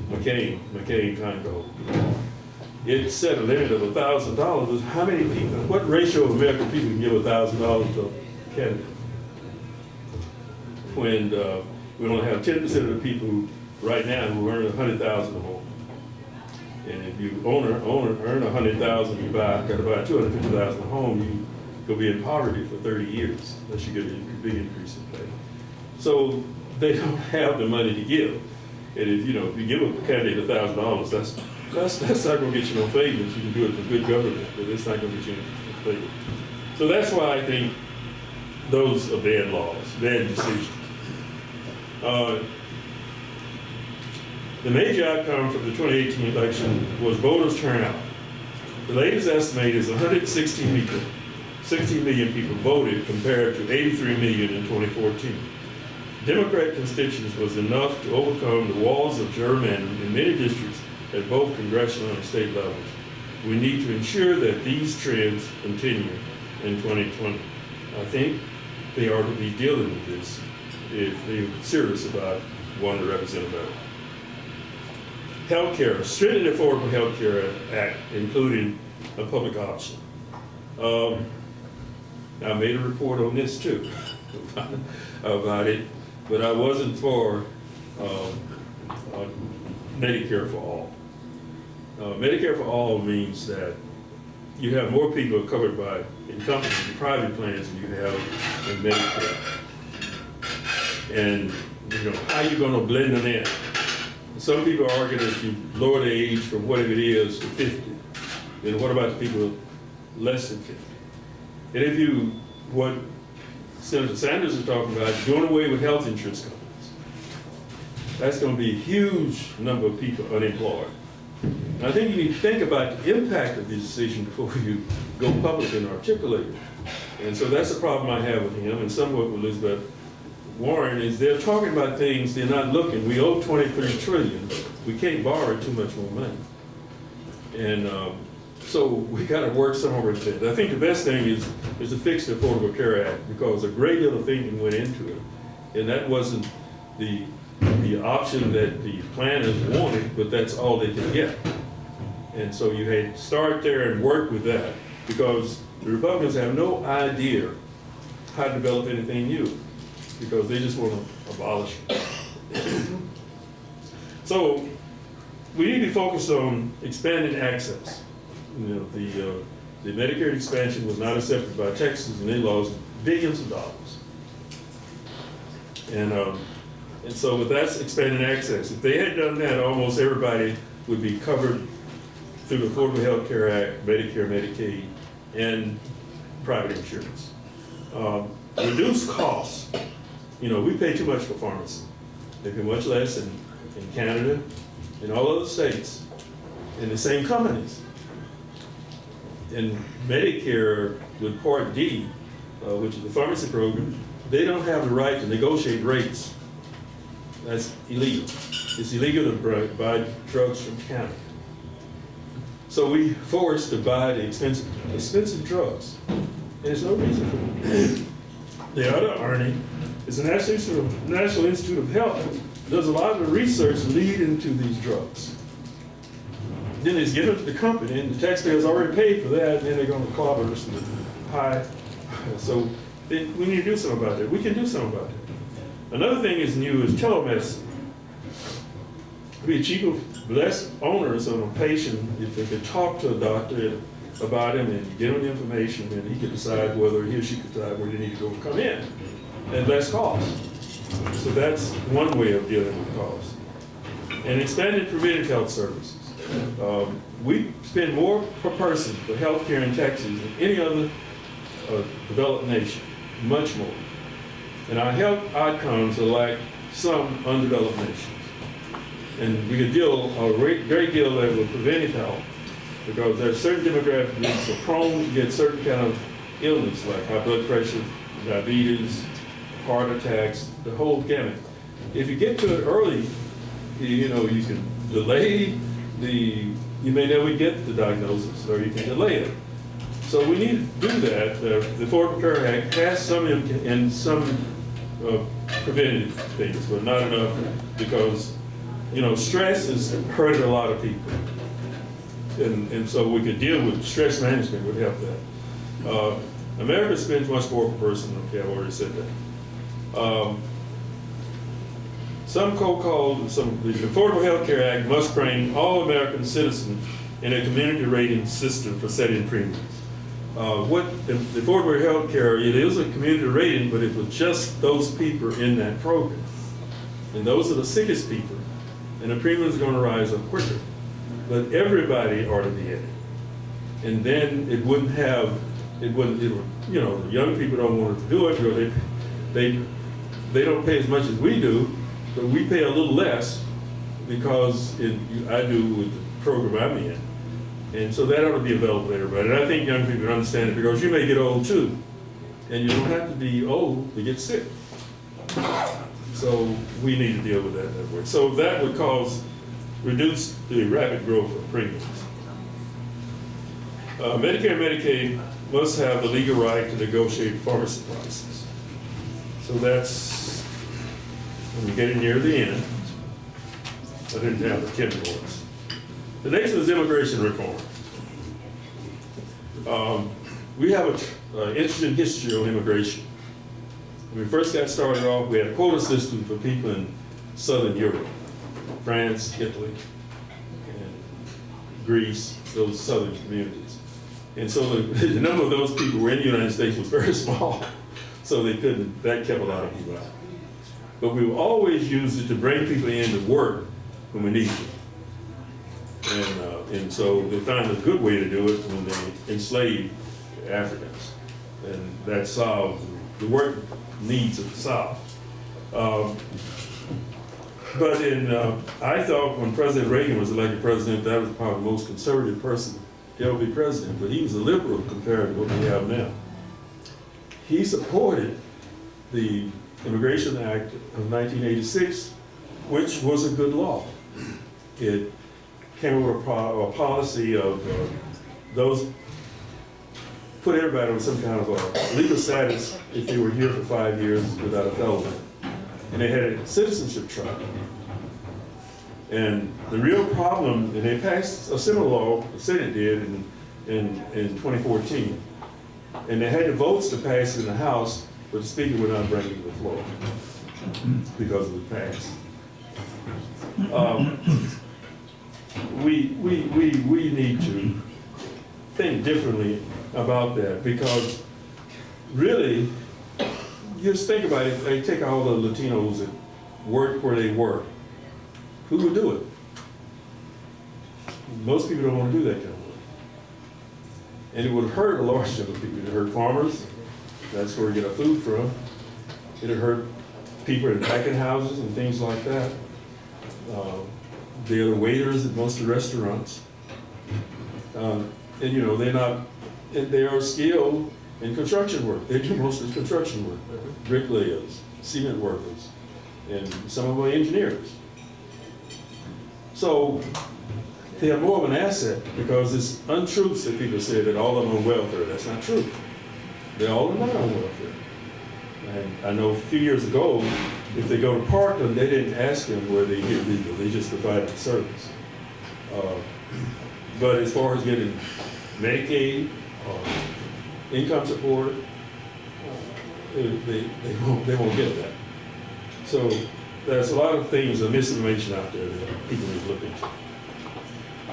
McCain Feingold, it set a limit of $1,000. How many people, what ratio of American people can give $1,000 to a candidate? When we only have 10% of the people right now who earn $100,000 or more. And if you earn $100,000, you got to buy $250,000 a home, you go be in poverty for 30 years unless you get a big increase in pay. So they don't have the money to give. And if you give a candidate $1,000, that's not going to get you no favors. You can do it for good government, but it's not going to get you no favors. So that's why I think those are bad laws, bad decisions. The major outcome from the 2018 election was voters turnout. The latest estimate is 116 million people voted compared to 83 million in 2014. Democrat constituents was enough to overcome the walls of gerrymandering in many districts at both congressional and state levels. We need to ensure that these trends continue in 2020. I think they are to be dealing with this if they're serious about wanting to represent America. Healthcare, strengthen the Affordable Health Care Act, including a public option. I made a report on this too, about it, but I wasn't for Medicare for all. Medicare for all means that you have more people covered by incumbent and private plans than you have in Medicare. And how are you going to blend them in? Some people argue that you lower the age from whatever it is to 50. Then what about the people less than 50? And if what Senator Sanders is talking about, doing away with health insurance companies, that's going to be a huge number of people unemployed. And I think you need to think about the impact of this decision before you go public and articulate it. And so that's the problem I have with him, and somewhat with Elizabeth Warren, is they're talking about things, they're not looking. We owe $23 trillion. We can't borrow too much more money. And so we got to work somewhere with that. I think the best thing is to fix the Affordable Care Act, because a great deal of thinking went into it. And that wasn't the option that the planners wanted, but that's all they could get. And so you had to start there and work with that, because The Republicans have no idea how to develop anything new because they just want to abolish it. So we need to focus on expanding access. You know, the Medicare expansion was not accepted by Texas, and they lost billions of dollars. And so with that's expanding access. If they had done that, almost everybody would be covered through the Affordable Health Care Act, Medicare, Medicaid, and private insurance. Reduce costs. You know, we pay too much for pharmacy. They pay much less in Canada, in all other states, in the same companies. In Medicare with Part D, which is the pharmacy program, they don't have the right to negotiate rates. That's illegal. It's illegal to buy drugs from Canada. So we forced to buy the expensive drugs. And there's no reason for it. The other irony is the National Institute of Health does a lot of the research leading to these drugs. Then it's given to the company, and the taxpayers already paid for that, and then they're going to clobber us with high. So we need to do something about that. We can do something about that. Another thing is new is telemedicine. It'd be cheaper, less onerous on a patient if they could talk to a doctor about him and get him the information, and he could decide whether he or she could decide where they need to go and come in, and less cost. So that's one way of dealing with cost. And expanded preventive health services. We spend more per person for healthcare in Texas than any other developed nation, much more. And our health outcomes are like some undeveloped nations. And we could deal a great deal of that with preventive health because there are certain demographic groups that are prone to get certain kind of illness like high blood pressure, diabetes, heart attacks, the whole gamut. If you get to it early, you know, you can delay you may never get the diagnosis, or you can delay it. So we need to do that. The Affordable Care Act has some preventative things, but not enough because, you know, stress has hurted a lot of people. And so we could deal with stress management would help that. America spends much more per person. Okay, I've already said that. The Affordable Health Care Act must bring all American citizens in a community rating system for setting premiums. What the Affordable Health Care, it is a community rating, but it was just those people in that program. And those are the sickest people. And the premiums are going to rise up quicker. But everybody ought to be in it. And then it wouldn't, you know, the young people don't want to do it because they don't pay as much as we do. But we pay a little less because I do with the program I'm in. And so that ought to be available to everybody. And I think young people understand it because you may get old too. And you don't have to be old to get sick. So we need to deal with that way. So that would reduce the rapid growth of premiums. Medicare and Medicaid must have the legal right to negotiate pharmacy prices. So that's, when we get near the end, I didn't have the 10 points. The next is immigration reform. We have an interesting history on immigration. When we first got started off, we had a quota system for people in Southern Europe, France, Italy, and Greece, those southern communities. And so the number of those people who were in the United States was very small, so that kept a lot of people out. But we always used it to bring people in to work when we needed them. And so they found a good way to do it when they enslaved Africans. And that solved the work needs of the South. But I thought when President Reagan was elected president, that was probably the most conservative person to ever be president, but he was a liberal compared to what we have now. He supported the Immigration Act of 1986, which was a good law. It came up with a policy of put everybody on some kind of a legal status if they were here for 5 years without a felony. And they had a citizenship trial. And the real problem, and they passed a similar law, the Senate did in 2014, And they had the votes to pass it in the House, but the Speaker would not bring it to the floor because it would pass. We need to think differently about that, because really, just think about it. If they take all the Latinos that work where they work, who would do it? Most people don't want to do that kind of work. And it would hurt a large number of people. It would hurt farmers. That's where we get our food from. It would hurt people in packing houses and things like that. They are the waiters at most of the restaurants. And you know, they are skilled in construction work. They do most of the construction work. Bricklayers, cement workers, and some of them are engineers. So they are more of an asset, because it's untruths that people say that all of them are on welfare. That's not true. They all are not on welfare. And I know a few years ago, if they go to Parkland, they didn't ask them where they get legal. They just provided the service. But as far as getting Medicaid, income support, they won't get that. So there's a lot of things, of misinformation out there that people need to look into.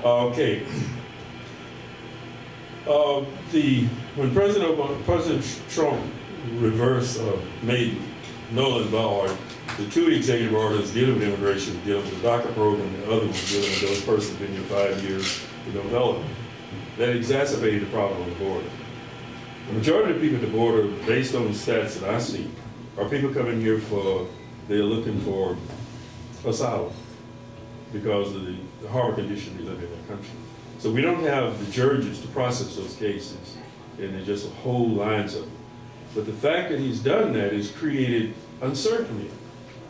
Okay. When President Trump made null and void the 2 executive orders dealing with immigration, dealing with the DACA program, and the other ones dealing with those persons been here 5 years with no development, that exacerbated the problem on the border. The majority of people at the border, based on the stats that I see, are people coming here they're looking for asylum because of the horrible condition they live in that country. So we don't have the judges to process those cases, and there's just whole lines of them. But the fact that he's done that has created uncertainty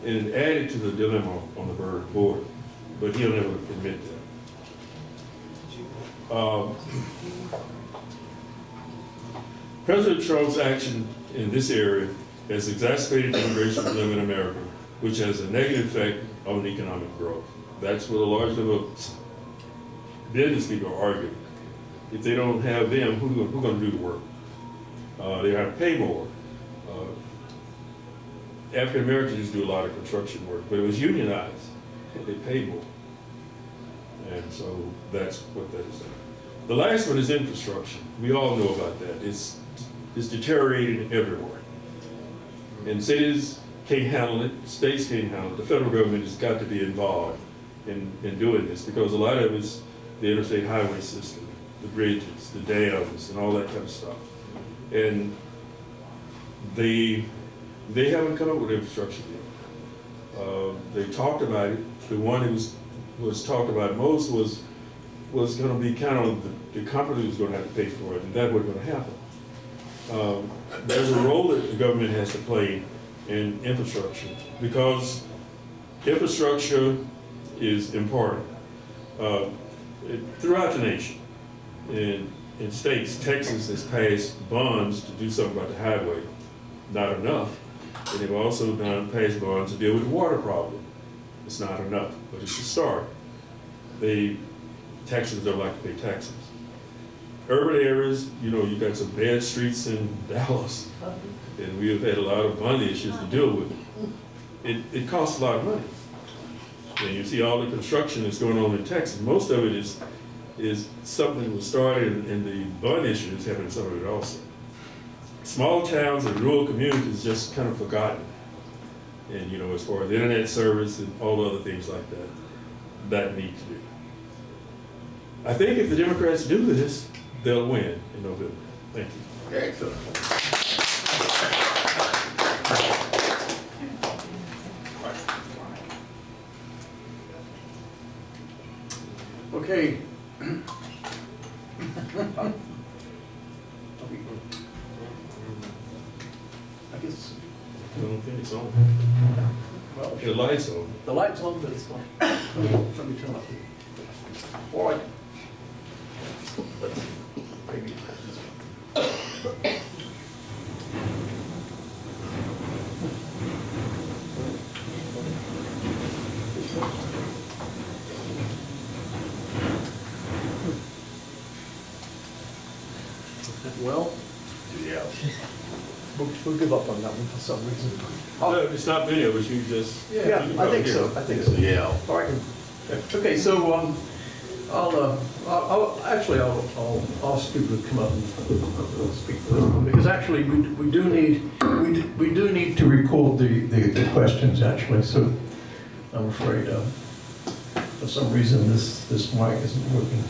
and added to the dilemma on the border. But he'll never admit that. President Trump's action in this area has exacerbated the immigration dilemma in America, which has a negative effect on economic growth. That's what a large number of business people are arguing. If they don't have them, who's going to do the work? They have to pay more. African Americans do a lot of construction work, but it was unionized. They paid more. And so that's what that is. The last one is infrastructure. We all know about that. It's deteriorating everywhere. And cities can't handle it, states can't handle it. The federal government has got to be involved in doing this, because a lot of it's the interstate highway system, the bridges, the dams, and all that kind of stuff. And they haven't come up with infrastructure yet. They talked about it. The one that was talked about most was going to be kind of the company was going to have to pay for it, and that wasn't going to happen. There's a role that the government has to play in infrastructure, because infrastructure is important throughout the nation. In states, Texas has passed bonds to do something about the highway, not enough. And they've also passed bonds to deal with the water problem. It's not enough, but it's a start. Texans don't like to pay taxes. Urban areas, you know, you've got some bad streets in Dallas, and we have had a lot of money issues to deal with. It costs a lot of money. And you see all the construction that's going on in Texas. Most of it is something that was started, and the bond issue is having some of it also. Small towns and rural communities just kind of forgotten. And you know, as far as internet service and all the other things like that, that needs to be. I think if the Democrats do this, they'll win in November. Thank you. Excellent. Okay. I guess. I don't think it's on. Well, The light's on. the light's on, but it's not. Let me turn up. All right. Let's maybe. Well, Yeah. We'll give up on that one for some reason. No, it's not many of us, you just. Yeah, you can I think hear so, it. I think so. Yeah. All right. Okay, so I'll ask people to come up and speak for this one, because actually we do need to record the questions actually. So I'm afraid for some reason this mic isn't working.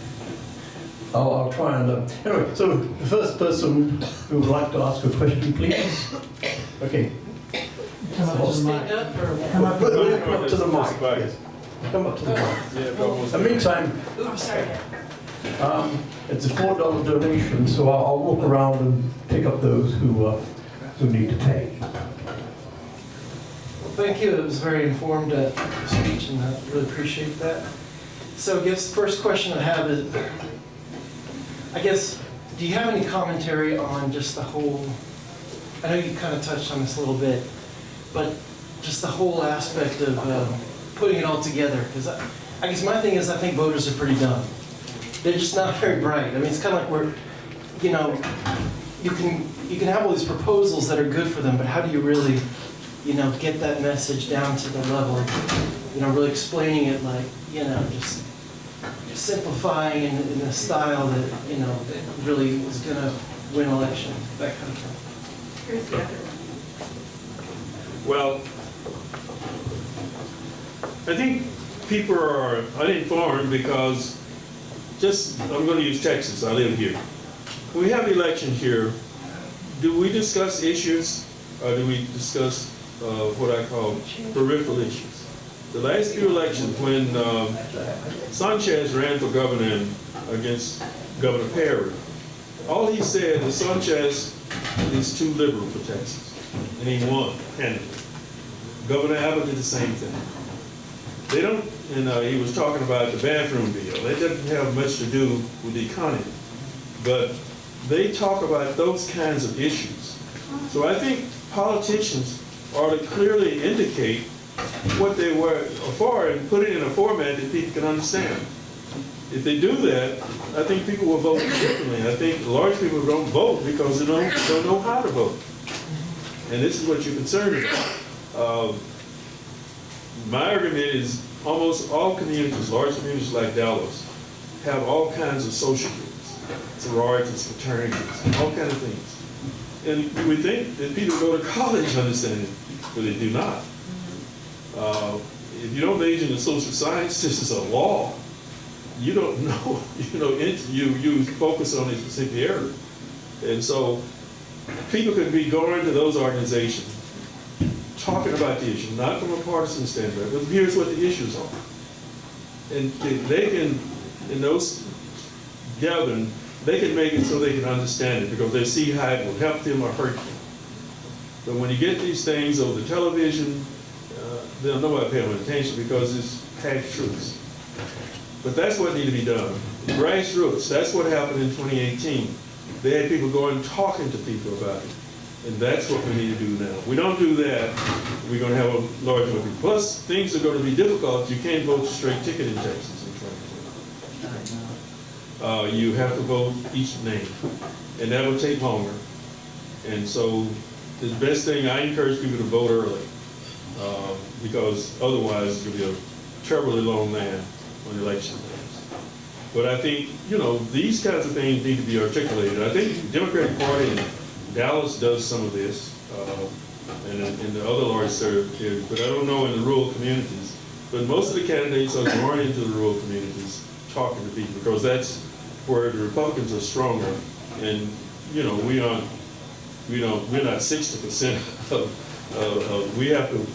I'll try and anyway. So the first person who would like to ask a question, please. Okay. Come up to the mic. Come up to the mic. Yes. Come up to the mic. Yeah, go on. In the meantime, it's a $4 donation, so I'll walk around and pick up those who need to pay. Well, thank you. It was a very informed speech, and I really appreciate that. So I guess the first question I have is, do you have any commentary on just the whole, I know you kind of touched on this a little bit, but just the whole aspect of putting it all together? Because I guess my thing is, I think voters are pretty dumb. They're just not very bright. I mean, it's kind of like we're, you know, you can have all these proposals that are good for them, but how do you really, you know, get that message down to the level of, you know, really explaining it like, you know, just simplifying in a style that, you know, that really is going to win elections, that kind of thing. Here's the other one. Well, I think people are uninformed because I'm going to use Texas, I live here. When we have elections here, do we discuss issues or do we discuss what I call peripheral issues? The last few elections, when Sanchez ran for governor against Governor Perry, all he said is Sanchez is too liberal for Texas, and he won handily. Governor Abbott did the same thing. They don't, and he was talking about the bathroom bill. That doesn't have much to do with the economy, but they talk about those kinds of issues. So I think politicians ought to clearly indicate what they were for and put it in a format that people can understand. If they do that, I think people will vote differently. I think large people don't vote because they don't know how to vote. And this is what you're concerned about. My argument is almost all communities, large communities like Dallas, have all kinds of social groups, sororities, fraternities, all kinds of things. And we think that people who go to college understand it, but they do not. If you don't major in social science, this is a law. You don't know, you focus on a specific area. And so people could be going to those organizations, talking about the issue, not from a partisan standpoint, but here's what the issues are. And they can, in those gathering, they can make it so they can understand it because they see how it will help them or hurt them. But when you get these things over the television, they'll nobody pay them attention because it's half-truths. But that's what needs to be done. Grassroots, that's what happened in 2018. They had people going talking to people about it. And that's what we need to do now. If we don't do that, we're going to have a large number of people. Plus, things are going to be difficult. You can't vote straight ticket in Texas in 2020. You have to vote each name, and that will take longer. And so the best thing, I encourage people to vote early, because otherwise it'll be a terribly long line on election days. But I think, these kinds of things need to be articulated. I think the Democratic Party in Dallas does some of this, and in the other large areas, but I don't know in the rural communities. But most of the candidates are going into the rural communities, talking to people, because that's where the Republicans are stronger. And we're not 60% of we have to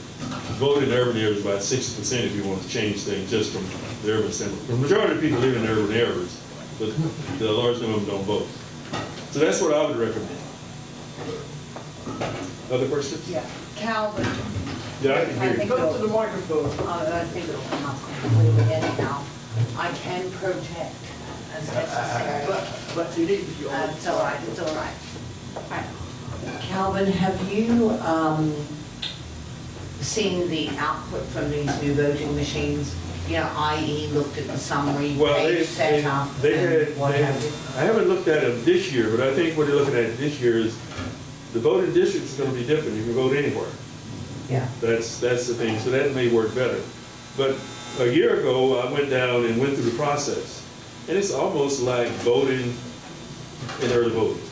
vote in urban areas about 60% if you want to change things just from the urban center. The majority of people live in urban areas, but the large number of them don't vote. So that's what I would recommend. Other questions? Yeah, Calvin. Yeah, I can hear you. Go to the microphone. I think it'll come up completely anyhow. I can protect as necessary. But you need your... It's all right, it's all right. Calvin, have you seen the output from these new voting machines? You know, i.e. looked at the summary, Well, page setup, they and had, what have you? I haven't looked at it this year, but I think what they're looking at this year is the voting district is gonna be different. You can vote anywhere. Yeah. That's the thing, so that may work better. But a year ago, I went down and went through the process, and it's almost like voting in early voting.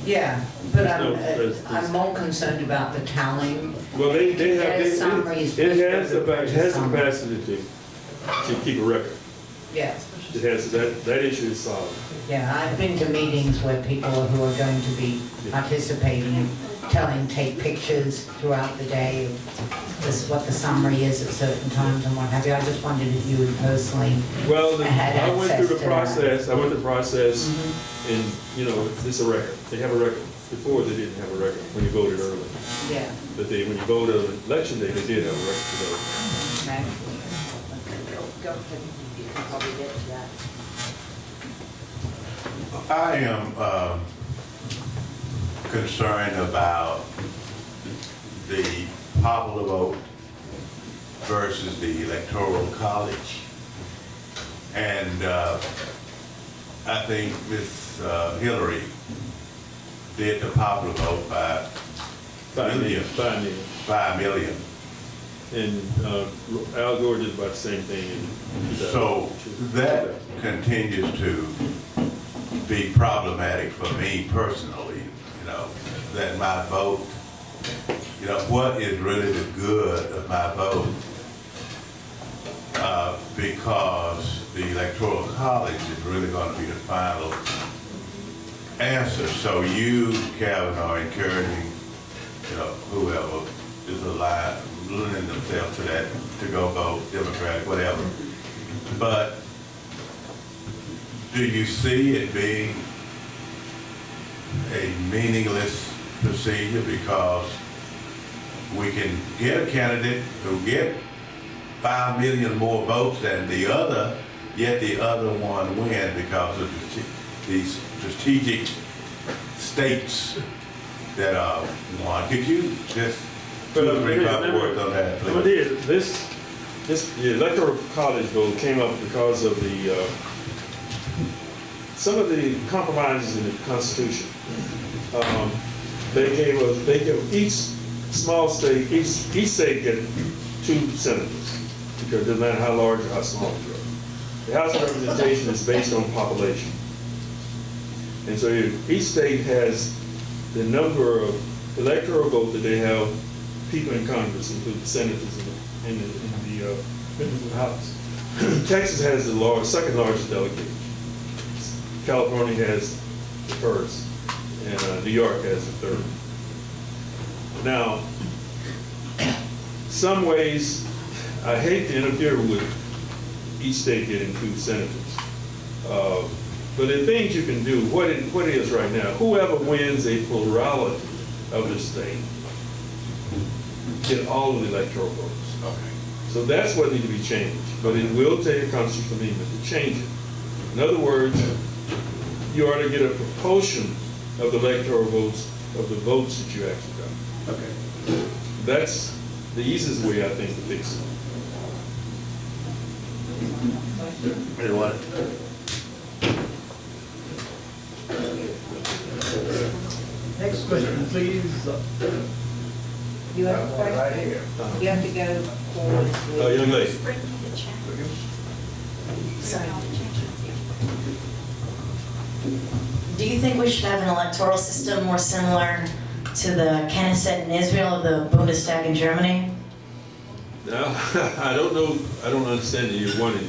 Yeah, but there's I'm more concerned about the tallying. Well, they have, Their summaries it just has the versus summary. capacity to keep a record. Yeah, It has, that issue is solved. yeah, I've been to meetings where people who are going to be participating, take pictures throughout the day of this, what the summary is at certain times and what have you. I just wondered if you would personally Well, had I went access through the to that. process, and, you know, it's a record. They have a record. Before, they didn't have a record when you voted early. Yeah, But when you voted on election day, they did have a record to vote. okay. Go ahead, you can probably get to that. I am concerned about the popular vote versus the electoral college. And I think Ms. Hillary did the popular vote by 5 million. 5 million. And Al Gore did about the same thing in 2000. So that continues to be problematic for me personally, you know, that my vote, you know, what is really the good of my vote? Because the electoral college is really going to be the final answer. So you, Calvin, are encouraging, you know, whoever is alive, lending themselves to that, to go vote Democratic, whatever. But do you see it being a meaningless procedure because we can get a candidate who get 5 million more votes than the other, yet the other one win because of these strategic states that are won? Could you just two or three words on that, please? The electoral college vote came up because of some of the compromises in the Constitution. They gave each small state, each state get 2 senators, because it doesn't matter how large or how small you are. The House of Representation is based on population. And so each state has the number of electoral votes that they have people in Congress, including senators in the members of the House. Texas has the second largest delegate. California has the first, and New York has the third. Now, some ways, I hate to interfere with each state getting 2 senators. But there are things you can do. What it is right now, whoever wins a plurality of the state get all of the electoral votes. Okay. So that's what needs to be changed. But it will take a constitutional amendment to change it. In other words, you ought to get a proportion of the electoral votes of the votes that you actually got. Okay. That's the easiest way, I think, to fix it. Anyone? Next question, please. You have a question? You have to go forward. Young lady. Sorry. Do you think we should have an electoral system more similar to the Knesset in Israel or the Bundestag in Germany? Now, I don't know, I don't understand the one in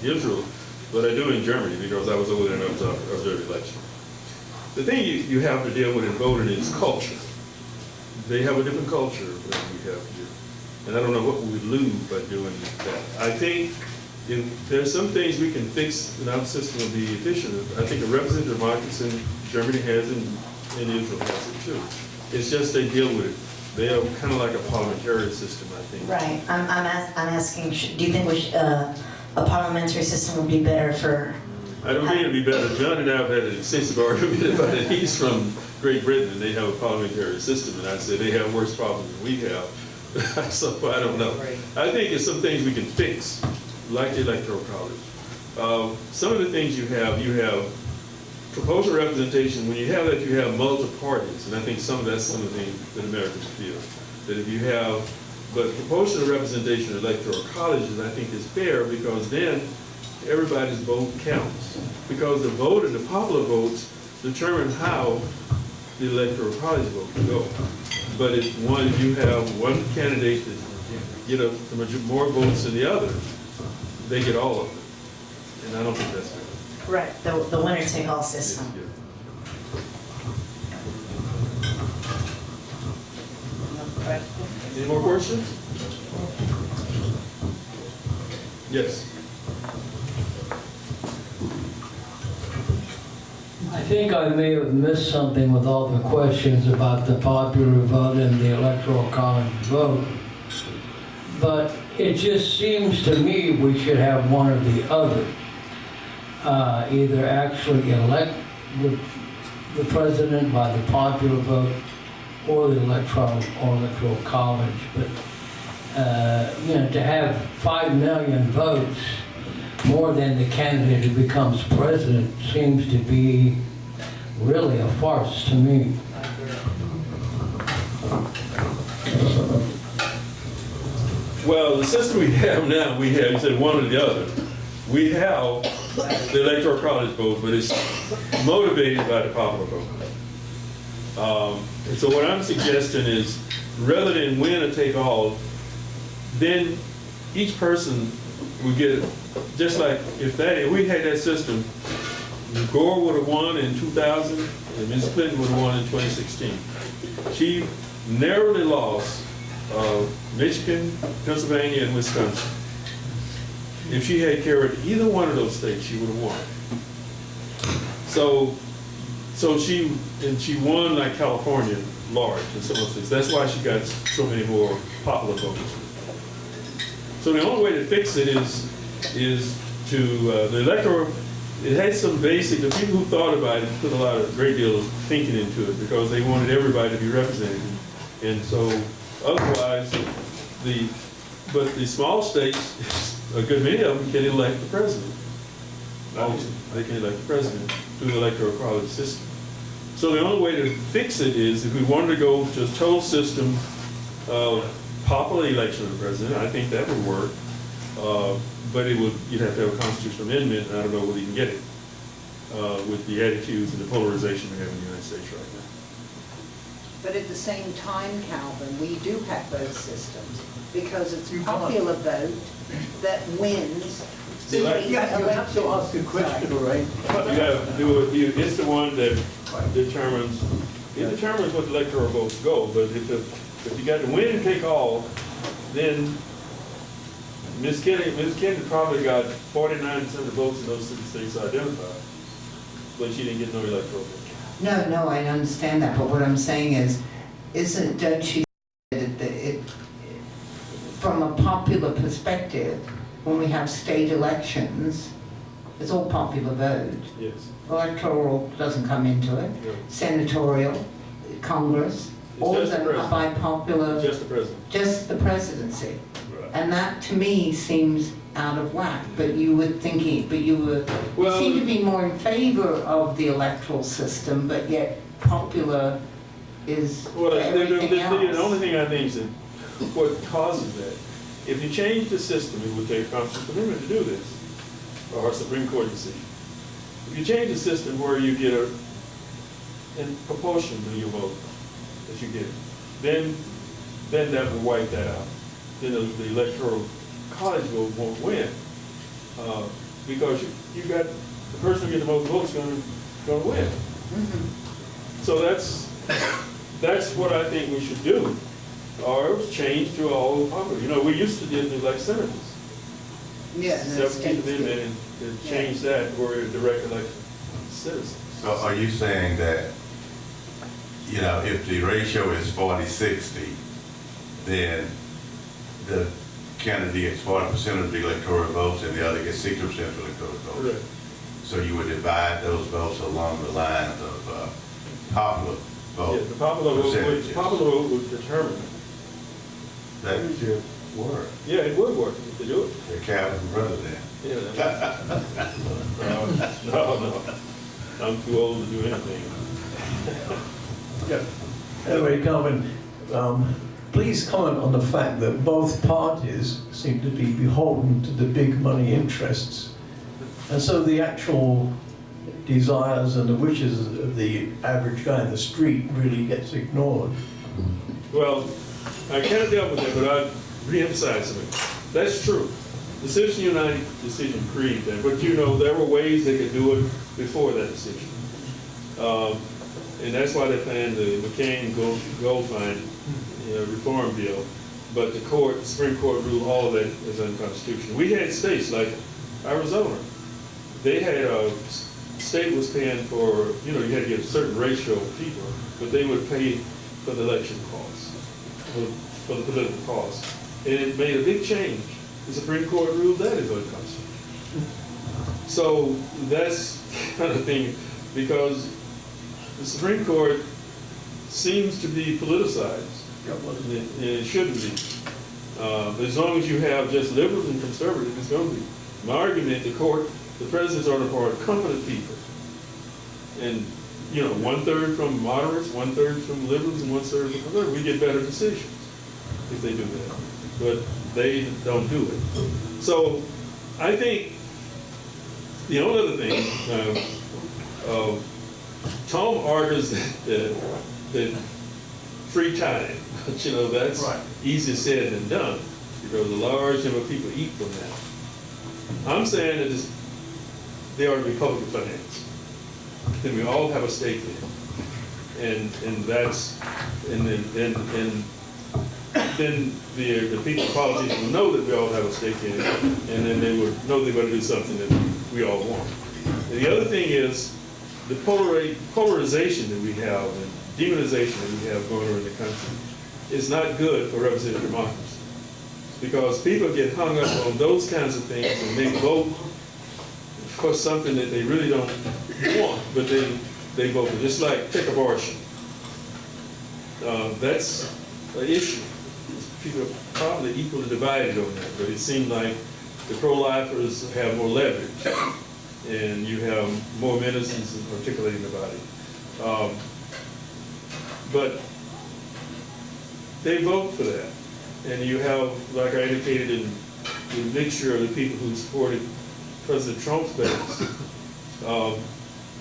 Israel, but I do in Germany because I was over there and observed the election. The thing you have to deal with in voting is culture. They have a different culture than we have here. And I don't know what we would lose by doing that. I think if there's some things we can fix and our system will be efficient. I think a representative democracy in Germany has and Israel has it too. It's just they deal with it. They are kind of like a parliamentary system, I think. Right. I'm asking, do you think a parliamentary system would be better for? I don't mean it'd be better. John and I have had an extensive argument about it. He's from Great Britain and they have a parliamentary system, and I said they have worse problems than we have. So I don't know. I think it's some things we can fix, like the electoral college. Some of the things you have proportional representation. When you have that, you have multiple parties, and I think that's some of the things that Americans feel. That if you have, but proportional representation of electoral colleges, I think is fair, because then everybody's vote counts. Because the popular votes determine how the electoral college vote will go. But if you have one candidate that get more votes than the other, they get all of it. And I don't think that's fair. Correct, the winner-take-all system. Yeah. Any more questions? Yes. I think I may have missed something with all the questions about the popular vote and the electoral college vote. But it just seems to me we should have one or the other. Either actually elect the president by the popular vote or the electoral college. But, to have 5 million votes, more than the candidate who becomes president, seems to be really a farce to me. Well, the system we have now, you said one or the other. We have the electoral college vote, but it's motivated by the popular vote. And so what I'm suggesting is, rather than win or take all, then each person would get it. Just like if we had that system, Gore would have won in 2000, and Ms. Clinton would have won in 2016. She narrowly lost Michigan, Pennsylvania, and Wisconsin. If she had carried either one of those states, she would have won. So she won like California large in some of those states. That's why she got so many more popular votes. So the only way to fix it is to the electoral. It had some basic. The people who thought about it put a great deal of thinking into it, because they wanted everybody to be represented. And so otherwise, but the small states, a good many of them can elect the president. They can elect the president through the electoral college system. So the only way to fix it is, if we wanted to go to a total system of popular election of the president, I think that would work. But you'd have to have a constitutional amendment, and I don't know whether you can get it with the attitudes and the polarization we have in the United States right now. But at the same time, Calvin, we do have both systems, because it's popular vote that wins. You have to ask a question, all right? You have to do it. It's the one that determines what the electoral votes go. But if you got to win and take all, then Ms. Kennedy probably got 49% of the votes in those 6 states identified, but she didn't get no electoral vote. No, I understand that, but what I'm saying is, don't you, from a popular perspective, when we have state elections, it's all popular vote. Yes. Electoral doesn't come into it. No. Senatorial, Congress, all of them are by popular. Just the president. Just the presidency. Right. And that, to me, seems out of whack, but you seem to be more in favor of the electoral system, but yet popular is everything else. The only thing I think is that what causes that, if you change the system, it would take a constitutional amendment to do this, or a Supreme Court decision. If you change the system where you get in proportion to your vote that you get, then that will wipe that out. Then the electoral college vote won't win, because you got the person who gets the most votes going to win. Mm-hmm. So that's what I think we should do, or change to all popular. We used to didn't elect senators. Yeah. 17th Amendment and change that where direct election citizens. So are you saying that, if the ratio is 40-60, then the candidate gets 40% of the electoral votes and the other gets 60% of the electoral votes? Correct. So you would divide those votes along the lines of popular vote. Yeah, the popular vote percentages. would determine it. That should work. Yeah, it would work if they do it. The Captain President. Yeah. No. I'm too old to do anything. Anyway, Calvin, please comment on the fact that both parties seem to be beholden to the big money interests. And so the actual desires and the wishes of the average guy in the street really gets ignored. Well, I kind of dealt with that, but I'd re-emphasize something. That's true. The Citizens United decision created that, but you know, there were ways they could do it before that decision. And that's why they planned the McCain-Goldfein reform bill. But the Supreme Court ruled all of that as unconstitutional. We had states like Arizona. They had a state was paying for, you had to get a certain ratio of people, but they would pay for the election costs, for the political costs. And it made a big change. The Supreme Court ruled that is unconstitutional. So that's kind of thing, because the Supreme Court seems to be politicized, and it shouldn't be. But as long as you have just liberals and conservatives, it's going to be. My argument, the president's on the part of competent people. And, 1/3 from moderates, 1/3 from liberals, and 1/3 from conservatives. We get better decisions if they do that. But they don't do it. So I think the only other thing, Tom argues that free time, but that's easier said than done, because a large number of people eat from that. I'm saying that they ought to be publicly financed. Then we all have a stake in it, and then the people, politicians will know that we all have a stake in it, and then they would know they're going to do something that we all want. And the other thing is the polarization that we have and demonization that we have going on in the country is not good for representative democracy, because people get hung up on those kinds of things and they vote for something that they really don't want, but they vote for. Just like take abortion. That's an issue. People are probably equally divided on that, but it seems like the pro-lifers have more leverage, and you have more medicines articulating about it. But they vote for that, and you have, like I indicated, in the mixture of the people who supported President Trump's base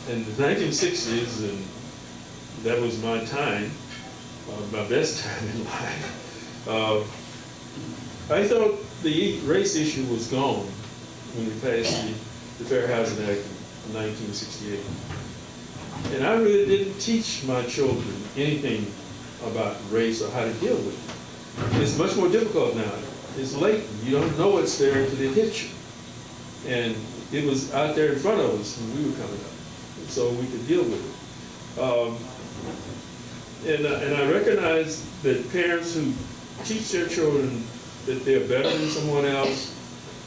in the 1960s, and that was my time, my best time in life. I thought the race issue was gone when we passed the Fair Housing Act in 1968. And I really didn't teach my children anything about race or how to deal with it. It's much more difficult now. It's latent. You don't know it's there until it hits you. And it was out there in front of us when we were coming up, so we could deal with it. And I recognize that parents who teach their children that they're better than someone else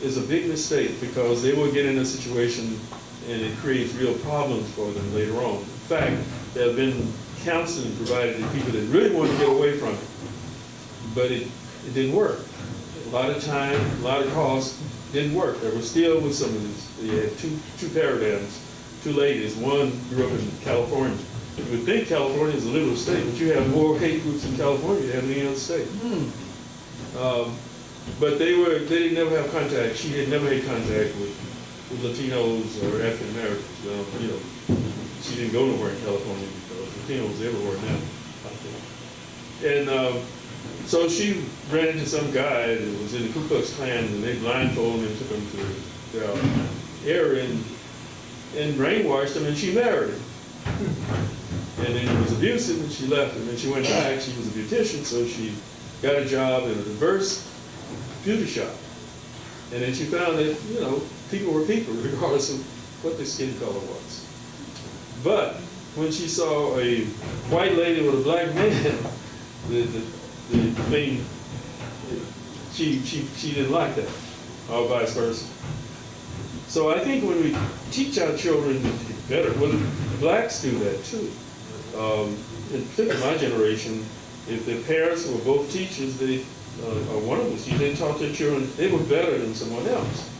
is a big mistake, because they will get in a situation and it creates real problems for them later on. In fact, there have been counseling provided to people that really want to get away from it, but it didn't work. A lot of time, a lot of cost, didn't work. There was still with some of these, you had two paradigms, two ladies. One grew up in California. You would think California is a liberal state, but you have more hate groups in California than any other state. But they didn't never have contact. She had never had contact with Latinos or African Americans. She didn't go nowhere in California because Latinos everywhere now. And so she ran into some guy that was in the Ku Klux Klan, and they blindfolded him and took him to their area and brainwashed him, and she married him. And then he was abusive, and she left him. And she went back. She was a beautician, so she got a job in a diverse beauty shop. And then she found that, people were people, regardless of what their skin color was. But when she saw a white lady with a black man, she didn't like that, or vice versa. So I think when we teach our children to be better, well, the blacks do that too. In particular, my generation, if their parents were both teachers, they or one of us, you didn't talk to your children, they were better than someone else,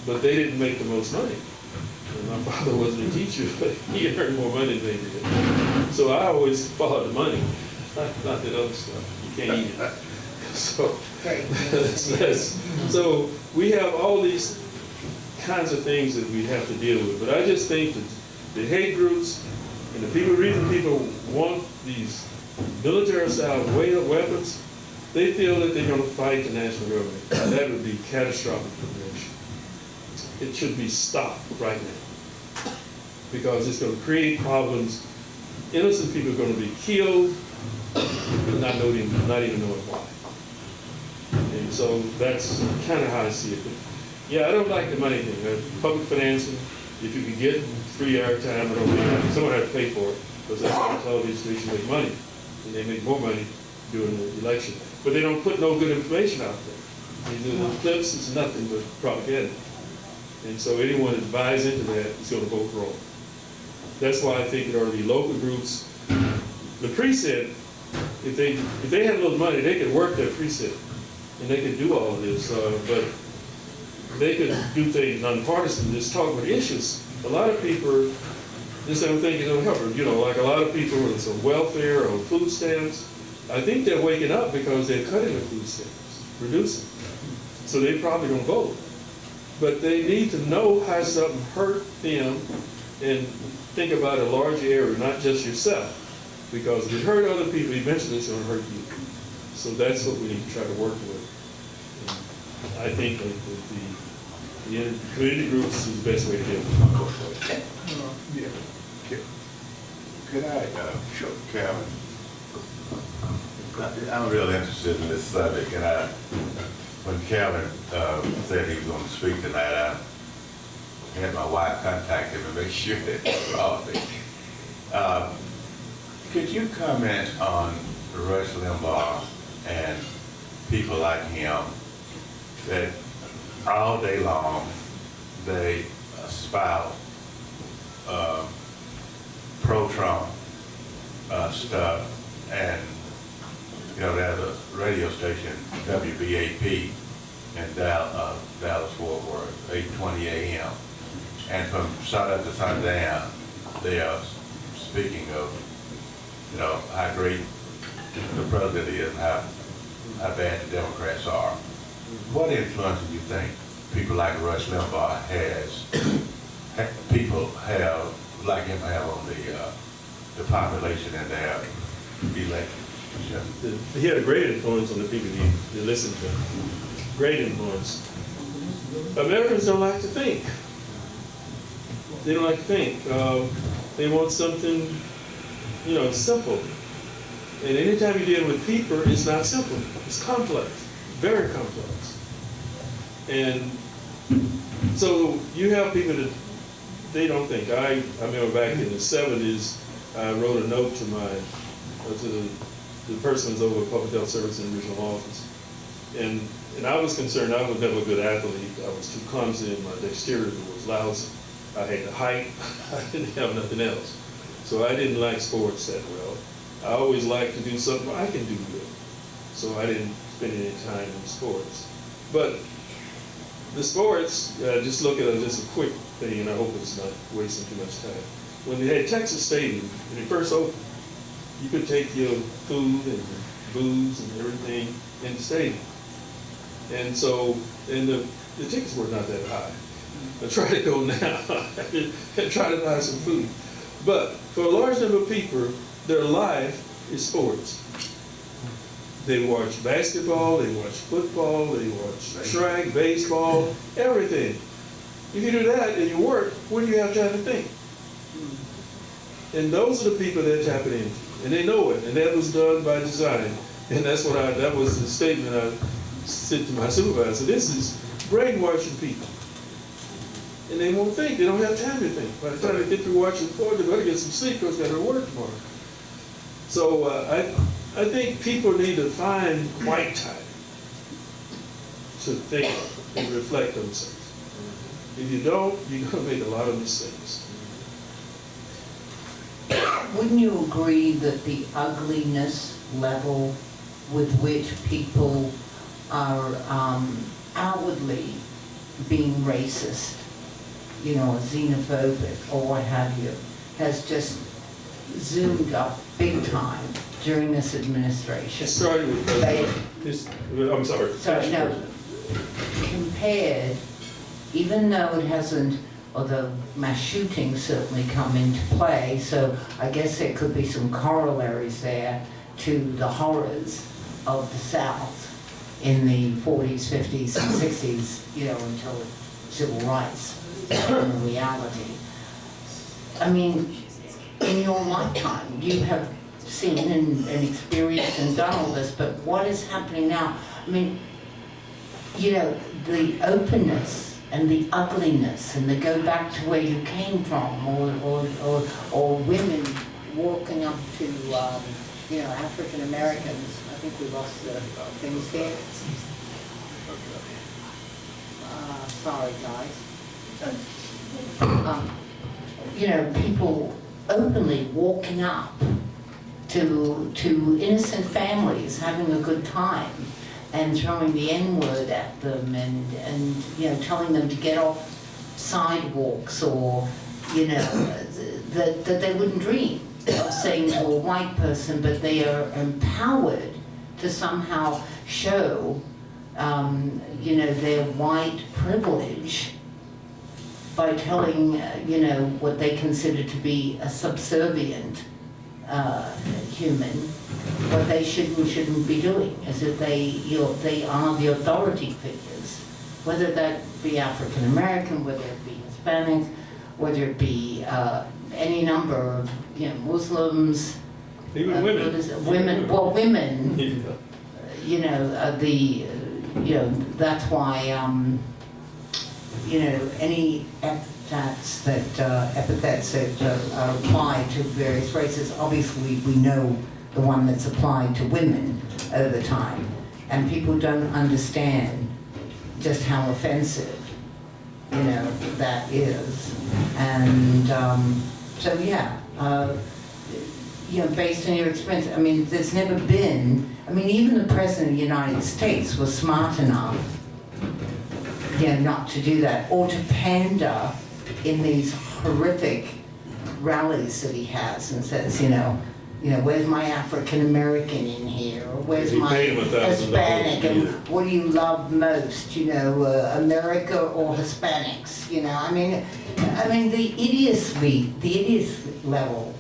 but they didn't make the most money. And my father wasn't a teacher, but he earned more money than they did. So I always followed the money, not that other stuff. You can't eat it. So, so we have all these kinds of things that we have to deal with. But I just think that the hate groups and the reason people want these military-style weapons, they feel that they're going to fight the national government. And that would be catastrophic for the nation. It should be stopped right now, because it's going to create problems. Innocent people are going to be killed, but not even knowing why. And so that's kind of how I see it. But yeah, I don't like the money thing. Public financing, if you can get free airtime, I don't think someone has to pay for it, because that's how television stations make money. And they make more money during the election. But they don't put no good information out there. They do the clips, it's nothing but propaganda. And so anyone that buys into that is going to vote wrong. That's why I think it ought to be local groups. The precinct, if they had a little money, they could work their precinct, and they could do all of this. But they could do things nonpartisan, just talk about issues. A lot of people just don't think it's going to help them. You know, like a lot of people with on welfare or food stamps, I think they're waking up because they're cutting the food stamps, reducing. So they probably don't vote. But they need to know how something hurt them and think about a larger area, not just yourself. Because if it hurt other people, eventually it's going to hurt you. So that's what we need to try to work with. And I think that the community groups is the best way to deal with it. Yeah. Could I, sure, Calvin? I'm real interested in this subject, and when Calvin said he was going to speak tonight, I had my wife contact him and make sure that he brought me. Could you comment on Rush Limbaugh and people like him that all day long they spout pro-Trump stuff, and you know, there's a radio station, WBAP, in Dallas-Fort Worth, 8:20 a.m. And from sun up to sundown, they are speaking of, you know, how great the president is and how bad the Democrats are. What influence do you think people like Rush Limbaugh people have, like him, have on the population and their election? He had a great influence on the people he listened to. Great influence. Americans don't like to think. They don't like to think. They want something, you know, simple. And anytime you deal with people, it's not simple. It's complex, very complex. And so you have people that they don't think. I remember back in the 70s, I wrote a note to the person who's over public health service in the regional office. And I was concerned I was never a good athlete. I was too clumsy and my dexterity was lousy. I had the height. I didn't have nothing else. So I didn't like sports that well. I always liked to do something I can do good. So I didn't spend any time in sports. But the sports, just look at just a quick thing, and I hope it's not wasting too much time. When they had Texas Stadium, when it first opened, you could take your food and booze and everything in the stadium. And so, and the tickets were not that high. I try to go now and try to buy some food. But for a large number of people, their life is sports. They watch basketball, they watch football, they watch track, baseball, everything. If you do that and you work, when do you have time to think? And those are the people they're tapping into. And they know it, and that was done by design. And that's what that was the statement I said to my supervisor. This is brainwashing people. And they won't think, they don't have time to think. By the time they get through watching sport, they better get some sleep because they've got to work tomorrow. So I think people need to find quiet time to think and reflect on themselves. If you don't, you're going to make a lot of mistakes. Wouldn't you agree that the ugliness level with which people are outwardly being racist, you know, xenophobic or what have you, has just zoomed up big time during this administration. It started with I'm sorry. Sorry, no, compared, even though it hasn't, although mass shootings certainly come into play, so I guess there could be some corollaries there to the horrors of the South in the 40s, 50s, and 60s, you know, until civil rights became a reality. I mean, in your lifetime, you have seen and experienced and done all this, but what is happening now? I mean, you know, the openness and the ugliness and the go back to where you came from, or women walking up to, you know, African Americans. I think we lost the things there. Sorry, guys. You know, people openly walking up to innocent families, having a good time, and throwing the N-word at them, and you know, telling them to get off sidewalks, or you know, that they wouldn't dream of saying to a white person, but they are empowered to somehow show, you know, their white privilege by telling, you know, what they consider to be a subservient human, what they should and shouldn't be doing, as if they are the authority figures, whether that be African American, whether it be Hispanics, whether it be any number of, you know, Muslims, Even women. Well, women, you know, you know, that's why, you know, any epithets that apply to various races, obviously we know the one that's applied to women over time, and people don't understand just how offensive, you know, that is. And so yeah, you know, based on your experience, I mean, there's never been, I mean, even the President of the United States was smart enough, you know, not to do that, or to pander in these horrific rallies that he has and says, you know, where's my African American in here, or where's He my paid him Hispanic, $1,000 and what do you love most, you know, America or Hispanics, you know? I mean, the idiocy level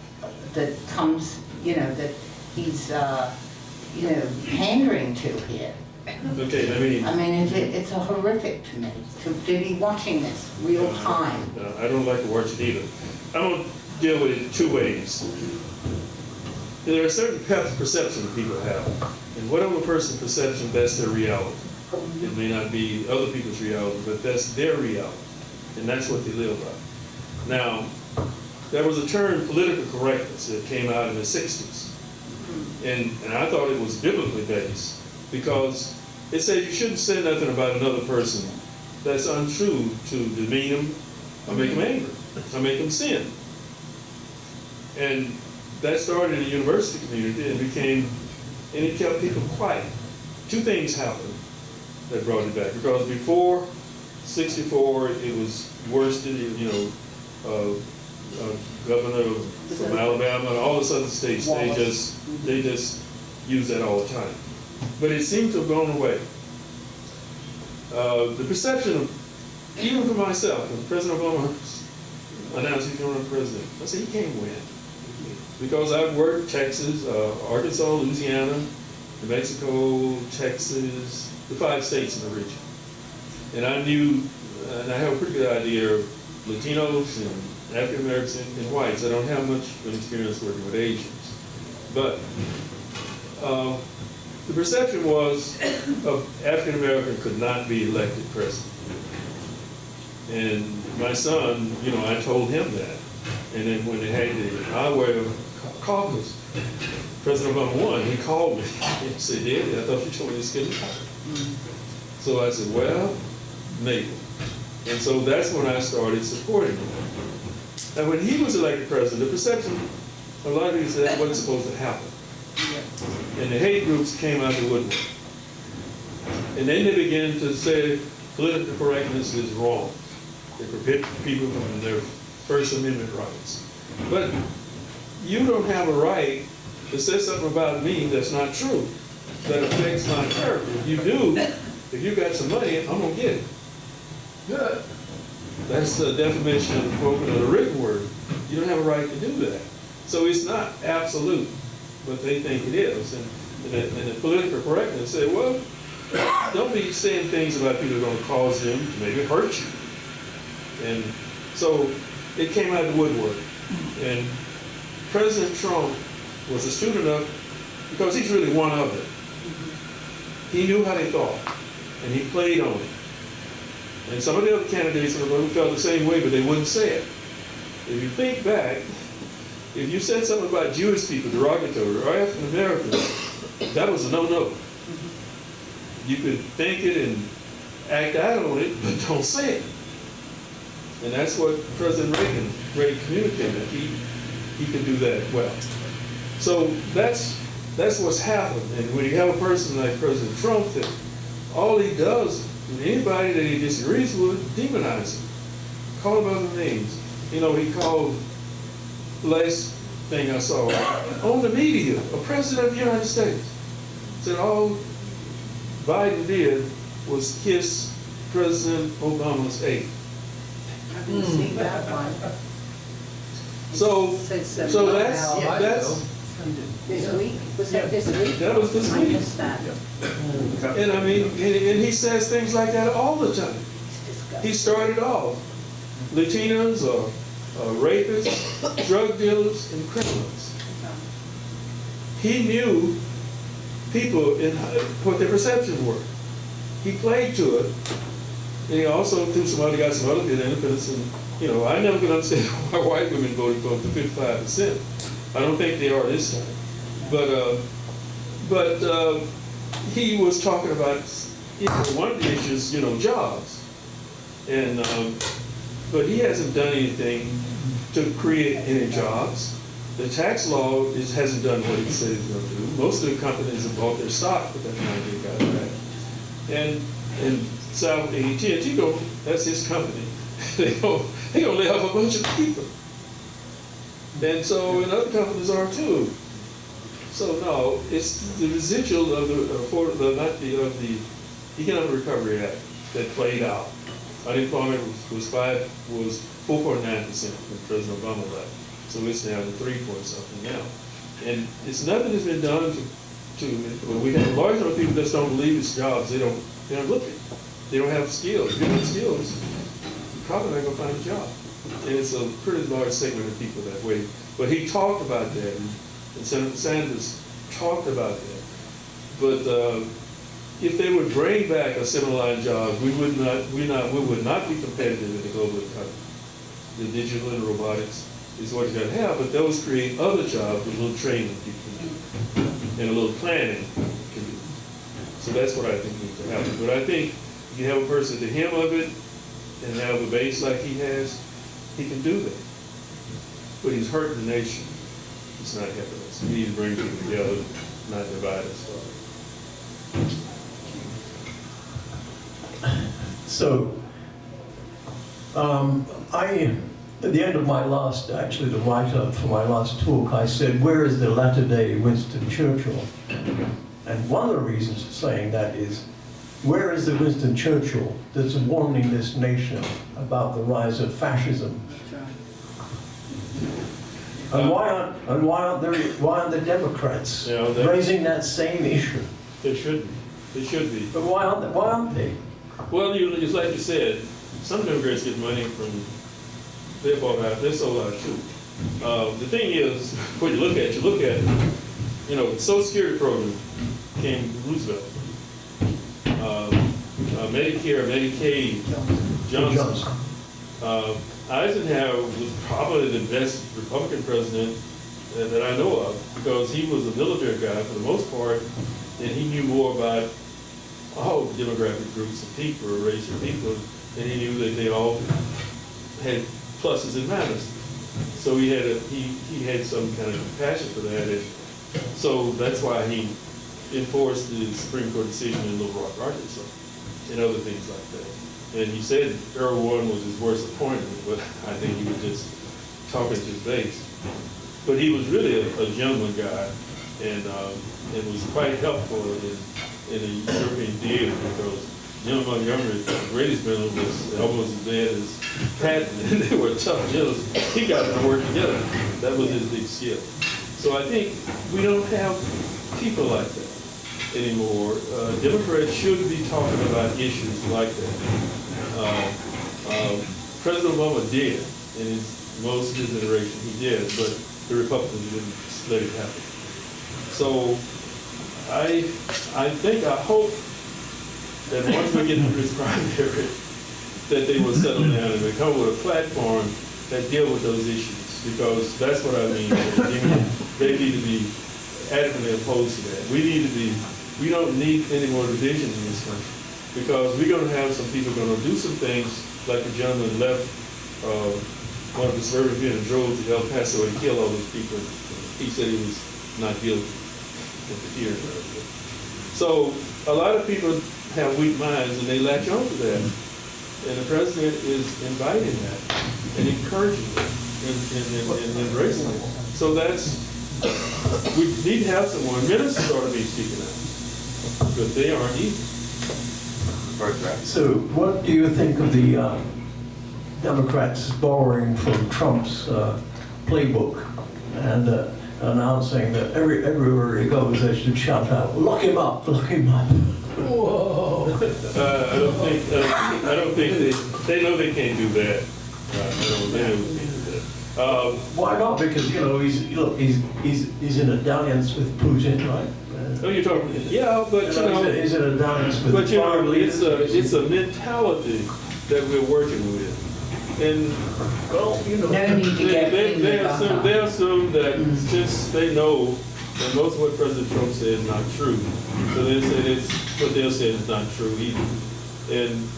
that comes, you know, that he's, you know, pandering to here. Okay, I mean, it's a horrific to me, to be watching this real time. I don't like to watch it either. I'm going to deal with it two ways. There are certain perceptions people have, and whatever person's perception, that's their reality. It may not be other people's reality, but that's their reality, and that's what they live by. Now, there was a term, political correctness, that came out in the 60s, and I thought it was biblically based, because it said you shouldn't say nothing about another person that's untrue to demean them or make them angry or make them sin. And that started in the university community and it kept people quiet. Two things happened that brought it back, because before 64 it was worsted, you know, governor from Alabama and all the southern states, they just use that all the time. But it seems to have gone away. The perception of, even for myself, when President Obama announced he's going to run for president, I said, he can't win. Because I've worked Texas, Arkansas, Louisiana, New Mexico, Texas, the 5 states in the region. And I knew, and I have a pretty good idea of Latinos and African Americans and whites. I don't have much experience working with Asians. But the perception was of African American could not be elected president. And my son, you know, I told him that. And then when they had the Iowa caucus, President Obama won, he called me. He said, Daddy, I thought you told me to skip it. So I said, well, maybe. And so that's when I started supporting him. And when he was elected president, the perception, a lot of people said that wasn't supposed to happen. And the hate groups came out of the woodwork. And then they begin to say political correctness is wrong. They prevent people from their First Amendment rights. But you don't have a right to say something about me that's not true, that affects my character. If you do, if you got some money, I'm gonna get it. Good. That's the definition of the spoken or the written word. You don't have a right to do that. So it's not absolute, but they think it is. And the political correctness say, well, don't be saying things about people that are going to cause them to maybe hurt you. And so it came out of the woodwork. And President Trump was a student of, because he's really one of them. He knew how they thought, and he played on it. And some of the other candidates who felt the same way, but they wouldn't say it. If you think back, if you said something about Jewish people, derogatory, or African Americans, that was a no-no. You could think it and act out on it, but don't say it. And that's what President Reagan communicated. He could do that well. So that's what's happened. And when you have a person like President Trump, that all he does, anybody that he disagrees with, demonize him, call him other names. You know, he called, last thing I saw, on the media, a president of the United States, said all Biden did was kiss President Obama's aide. I didn't see that one. So that's This week? Was that this week? That was this I week. missed that. And I mean, and he says things like that all the time. It's disgusting. He started off, Latinos are rapists, drug dealers, and criminals. He knew people in what their perceptions were. He played to it, and he also got some other good independents. And you know, I never could understand why white women voted for him to 55%. I don't think they are this time. But he was talking about, you know, one of the issues, you know, jobs. And but he hasn't done anything to create any jobs. The tax law hasn't done what he said he was going to do. Most of the companies have bought their stock, but that's not they got back. And South AT&T, that's his company. They gonna lay off a bunch of people. And so, and other companies are too. So no, it's the residual of the Economic Recovery Act that played out. Unemployment was 4.9% when President Obama left. So it's now at 3-point-something now. And it's nothing that's been done well, we have a large number of people that just don't believe it's jobs. They don't look at it. They don't have skills. If you don't have skills, you're probably not going to find a job. And it's a pretty large segment of people that way. But he talked about that, and Senator Sanders talked about that. But if they would bring back a similar line job, we would not be competitive in the global economy. The digital and robotics is what you got to have, but those create other jobs with a little training people can do, and a little planning can do. So that's what I think needs to happen. But I think if you have a person at the hem of it and have a base like he has, he can do that. But he's hurting the nation. It's not helping us. We need to bring people together, not divide us. So, at the end of my the write-up for my last talk, I said, where is the latter-day Winston Churchill? And one of the reasons for saying that is, where is the Winston Churchill that's warning this nation about the rise of fascism? And why aren't the Democrats raising that same issue? They should be. They should be. But why aren't they? Well, just like you said, some Democrats get money from, they're sold out too. The thing is, when you look at, you know, the Social Security program came from Roosevelt. Medicare, Medicaid, Johnson. Eisenhower was probably the best Republican president that I know of, because he was a military guy for the most part, and he knew more about all demographic groups of people, or race of people, and he knew that they all had pluses and minuses. So he had some kind of compassion for that, and so that's why he enforce the Supreme Court decision in Little Rock, Arkansas, and other things like that. And he said Earl Warren was his worst appointment, but I think he was just talking to his base. But he was really a gentleman guy, and was quite helpful in the European theater, because Jim Montgomery, the greatest general, was almost as bad as Patton, and they were tough generals. He got them to work together. That was his big skill. So I think we don't have people like that anymore. Democrats should be talking about issues like that. President Obama did, in most of his iteration, he did, but the Republicans didn't let it happen. So I hope that once we get through this primary, that they will settle down and come up with a platform that deal with those issues, because that's what I mean. They need to be adamantly opposed to that. We don't need any more division in this country, because we're going to have some people going to do some things, like the gentleman left one of the suburban men and drove to El Paso and killed all those people. He said he was not guilty at the hearing. So a lot of people have weak minds and they latch on to that. And the president is inviting that and encouraging it and embracing it. So we need to have someone, ministers ought to be speaking out, but they aren't either. So what do you think of the Democrats borrowing from Trump's playbook and announcing that everywhere he goes they should shout out, "Lock him up, lock him up"? Whoa! I don't think they know they can't do that. They know they can't do that. Why not? Because he's in a dalliance with Putin, right? Oh, you're talking, yeah, but he's in a dalliance with. But it's a mentality that we're working with. And well, No need to get they assume that since they know that most of what President Trump said is not true, so they say what they'll say is not true either. And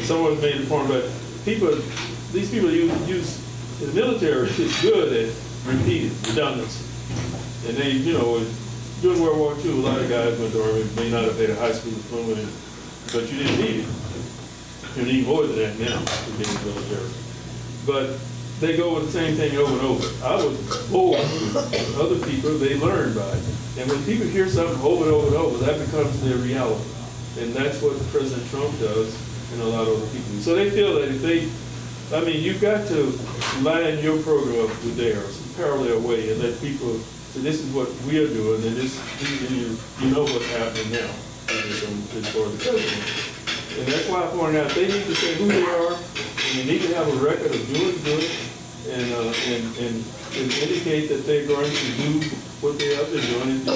someone made the point, but these people use the military is good at repeating redundancy, and they during World War II, a lot of guys went to the Army, may not have had a high school diploma, but you didn't need it. You need more than that now to be in the military. But they go with the same thing over and over. I was bored with other people, they learn by it. And when people hear something over and over and over, that becomes their reality. And that's what President Trump does and a lot of other people. So they feel that you've got to line your program up with theirs, parallel way, and let people say, this is what we are doing, and you know what's happening now as far as the president. And that's why I pointed out they need to say who they are, and they need to have a record of doing good, and indicate that they're going to do what they have been doing in the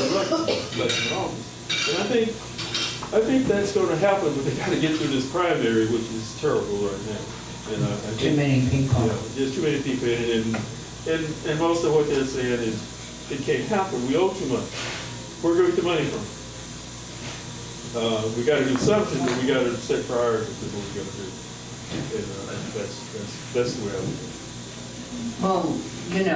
election office. And I think that's going to happen, but they got to get through this primary, which is terrible right now. And I think, too many people. There's too many people in it, and most of what they're saying is it can't happen. We owe too much. Where do we get the money from? We got to do something, but we got to set priorities of what we got to do. And that's the way I look at it. Well,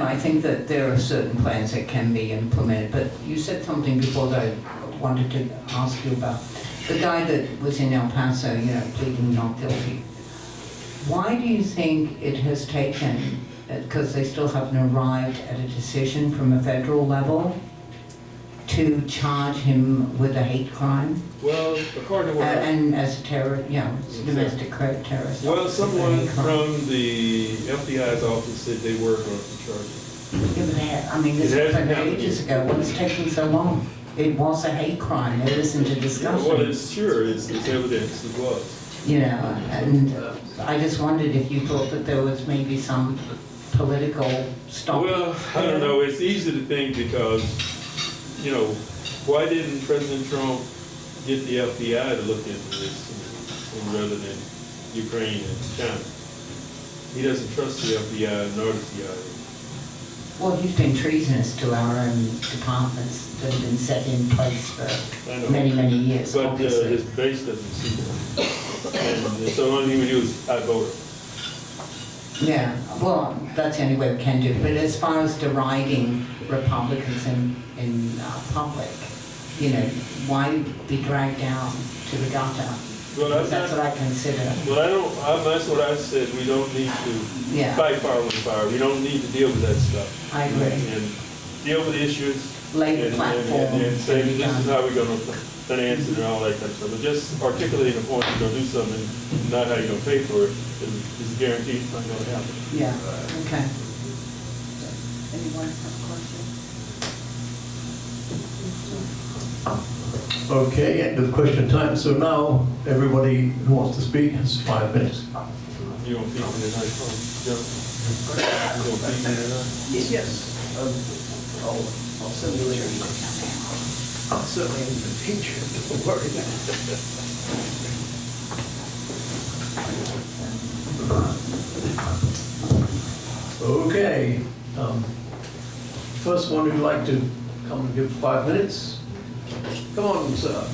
I think that there are certain plans that can be implemented, but you said something before that I wanted to ask you about. The guy that was in El Paso, pleading not guilty. Why do you think it has taken, because they still haven't arrived at a decision from a federal level, to charge him with a hate crime? Well, according to what and as a terrorist, domestic terrorist. Well, someone from the FBI's office said they were going to charge him. Yeah, but this happened ages ago. What's taking so long? It was a hate crime. There isn't a discussion. Well, it's evidence. It was. And I just wondered if you thought that there was maybe some political stop. Well, I don't know. It's easy to think because, why didn't President Trump get the FBI to look into this rather than Ukraine and China? He doesn't trust the FBI nor the CIA. Well, he's been treasonous to our own departments that have been set in place for many, many years. But his base doesn't see that. And so the only thing we do is outvote him. Yeah, well, that's the only way we can do it. But as far as deriding Republicans in public, why be dragged down to the gutter? Well, That's what I consider. That's what I said, we don't need to Yeah. fight fire with fire, we don't need to deal with that stuff. I agree. And deal with the issues. Lay the and- platform. And say, and be this is done. how we're gonna finance it and all that kind of stuff. But just articulating a point, you're gonna do something, not how you're gonna pay for it, is guaranteed it's not gonna happen. Yeah, okay. Anyone have a question? Okay, end of question time. So now, everybody who wants to speak has 5 minutes. You gonna feed me tonight, Joe? You gonna feed me tonight? Yes, I'll send you later. I'm certainly an teacher, don't worry. Okay. First one who'd like to come and give 5 minutes? Come on, sir.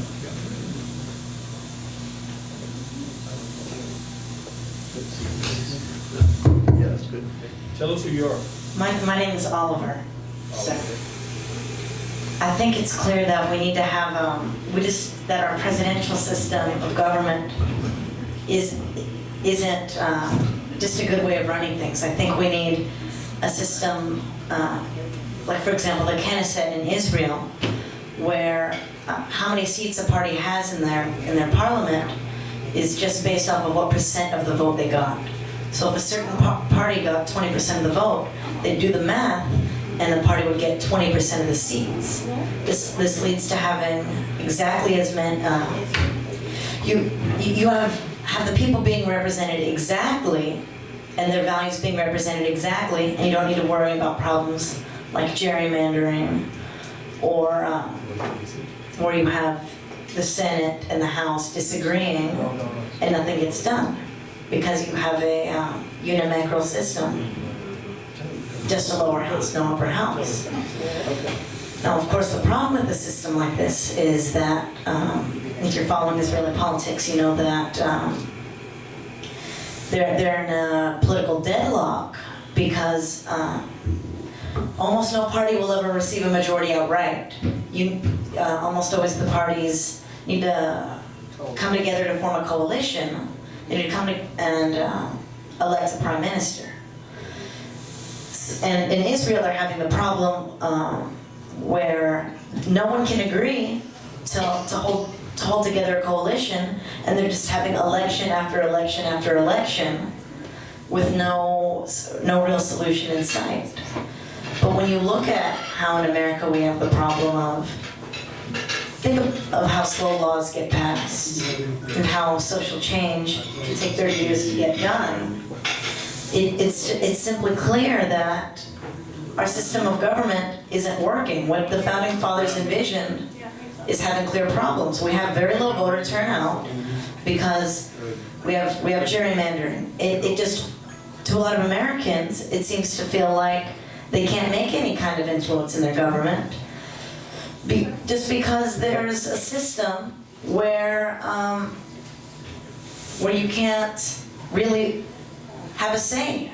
Yeah, that's good. Tell us who you are. My name is Oliver. So, I think it's clear that we need to have, that our presidential system of government isn't just a good way of running things. I think we need a system, like for example, the Knesset in Israel, where how many seats a party has in their parliament is just based off of what % of the vote they got. So if a certain party got 20% of the vote, they'd do the math, and the party would get 20% of the seats. This leads to having exactly as many. You have the people being represented exactly, and their values being represented exactly, and you don't need to worry about problems like gerrymandering, or where you have the Senate and the House disagreeing, and nothing gets done because you have a unimacral system. Just a lower house, no upper house. Now, of course, the problem with a system like this is that, if you're following Israeli politics, you know that they're in a political deadlock because almost no party will ever receive a majority outright. Almost always the parties need to come together to form a coalition. They need to come and elect a prime minister. And in Israel, they're having the problem where no one can agree to hold together a coalition, and they're just having election after election after election with no real solution in sight. But when you look at how in America we have the problem of, think of how slow laws get passed and how social change can take 30 years to get done. It's simply clear that our system of government isn't working. What the founding fathers envisioned is having clear problems. We have very low voter turnout because we have gerrymandering. It just, to a lot of Americans, it seems to feel like they can't make any kind of influence in their government just because there's a system where you can't really have a say,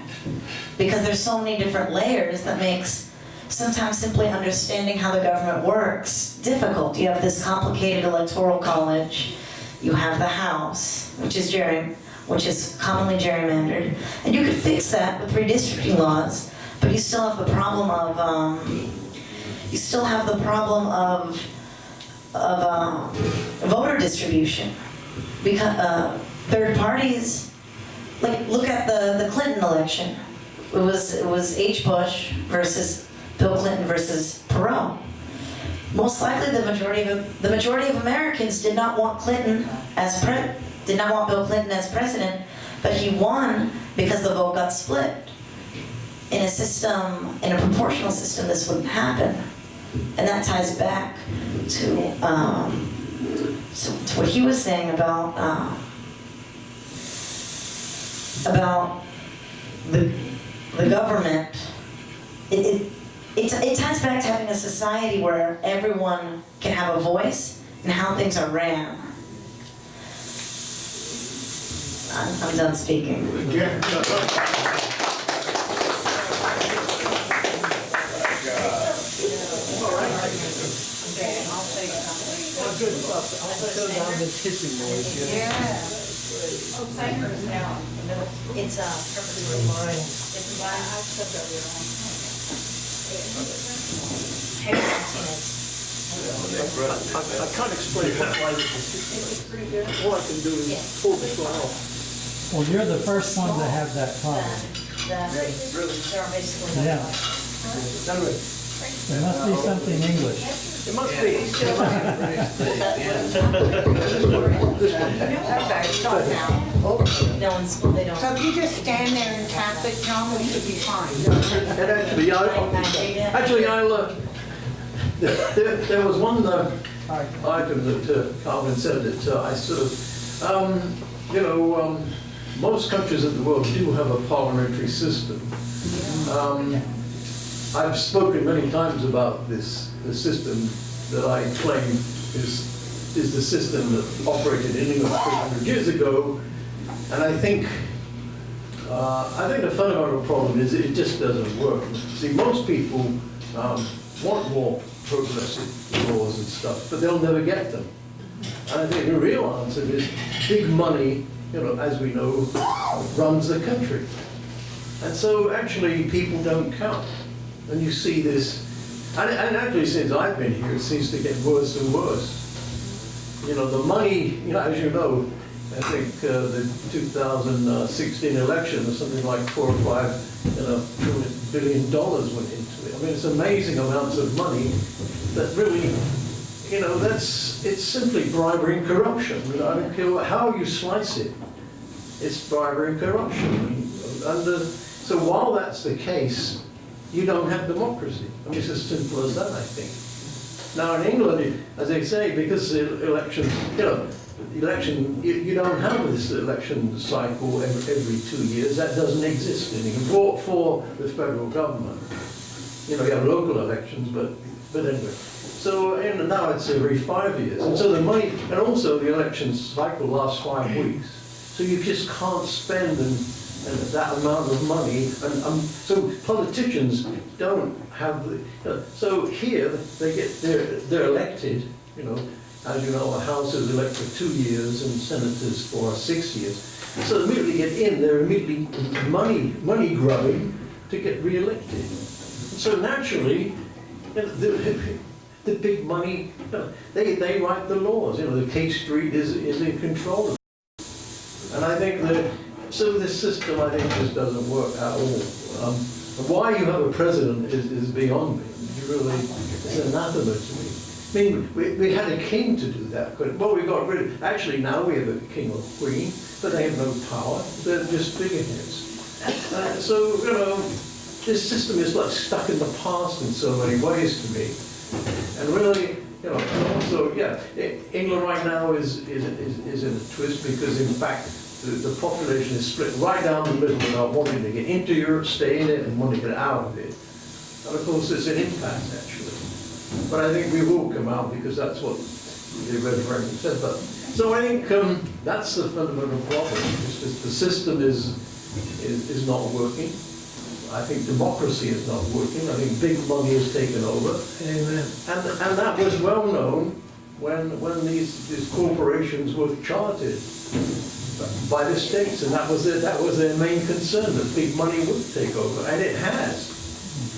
because there's so many different layers that makes sometimes simply understanding how the government works difficult. You have this complicated electoral college, you have the House, which is commonly gerrymandered, and you could fix that with redistricting laws, but you still have the problem of voter distribution, because third parties. Like, look at the Clinton election. It was H. Bush versus Bill Clinton versus Perot. Most likely, the majority of Americans did not want Bill Clinton as president, but he won because the vote got split. In a proportional system, this wouldn't happen, and that ties back to what he was saying about the government. It ties back to having a society where everyone can have a voice in how things are ran. I'm done speaking. Okay, I'll take good. I'll turn down this hissing noise. Oh, Cypress now. It's perfectly fine. It's I can't explain why this is. All I can do is pull this one off. Well, you're the first one to have that problem. They're basically. Yeah. Anyway, There must be something English. it must be. Okay, stop now. No, in school they don't. So if you just stand there and tap it, John, we should be fine. And actually, there was one item that Calvin said that I sort of, most countries of the world do have a parliamentary system. I've spoken many times about the system that I claim is the system that operated in England 300 years ago, and I think the fundamental problem is it just doesn't work. See, most people want more progressive laws and stuff, but they'll never get them. And I think the real answer is big money, as we know, runs the country. And so actually people don't count. And you see this, and actually since I've been here, it seems to get worse and worse. The money, as you know, I think the 2016 election was something like $4 or $5 billion went into it. I mean, it's amazing amounts of money that really, it's simply bribery and corruption. I don't care how you slice it, it's bribery and corruption. So while that's the case, you don't have democracy. I mean, it's as simple as that, I think. Now in England, as they say, because the election, you don't have this election cycle every 2 years. That doesn't exist in England for the federal government. You have local elections, but anyway. So now it's every 5 years. And so the money, and also the election cycle lasts 5 weeks. So you just can't spend that amount of money, and so politicians don't have so here they're elected, as you know, a House is elected for 2 years and senators for 6 years. So immediately get in, they're immediately money grubbing to get re-elected. So naturally, the big money, they write the laws. The K Street is in control of it. And I think that. So this system, I think, just doesn't work at all. Why you have a president is beyond me. It's anathema to me. I mean, we had a king to do that. Well, we got rid of, actually now we have a king or queen, but they have no power. They're just figureheads. So, this system is like stuck in the past in so many ways to me. And really, and also, England right now is in a twist because, in fact, the population is split right down the middle about wanting to get into Europe, stay in it, and wanting to get out of it. And of course, it's an impasse, actually. But I think we will come out because that's what the referendum said. So I think that's the fundamental problem. It's just the system is not working. I think democracy is not working. I think big money is taken over. Amen. And that was well known when these corporations were chartered by the states, and that was their main concern, that big money would take over, and it has.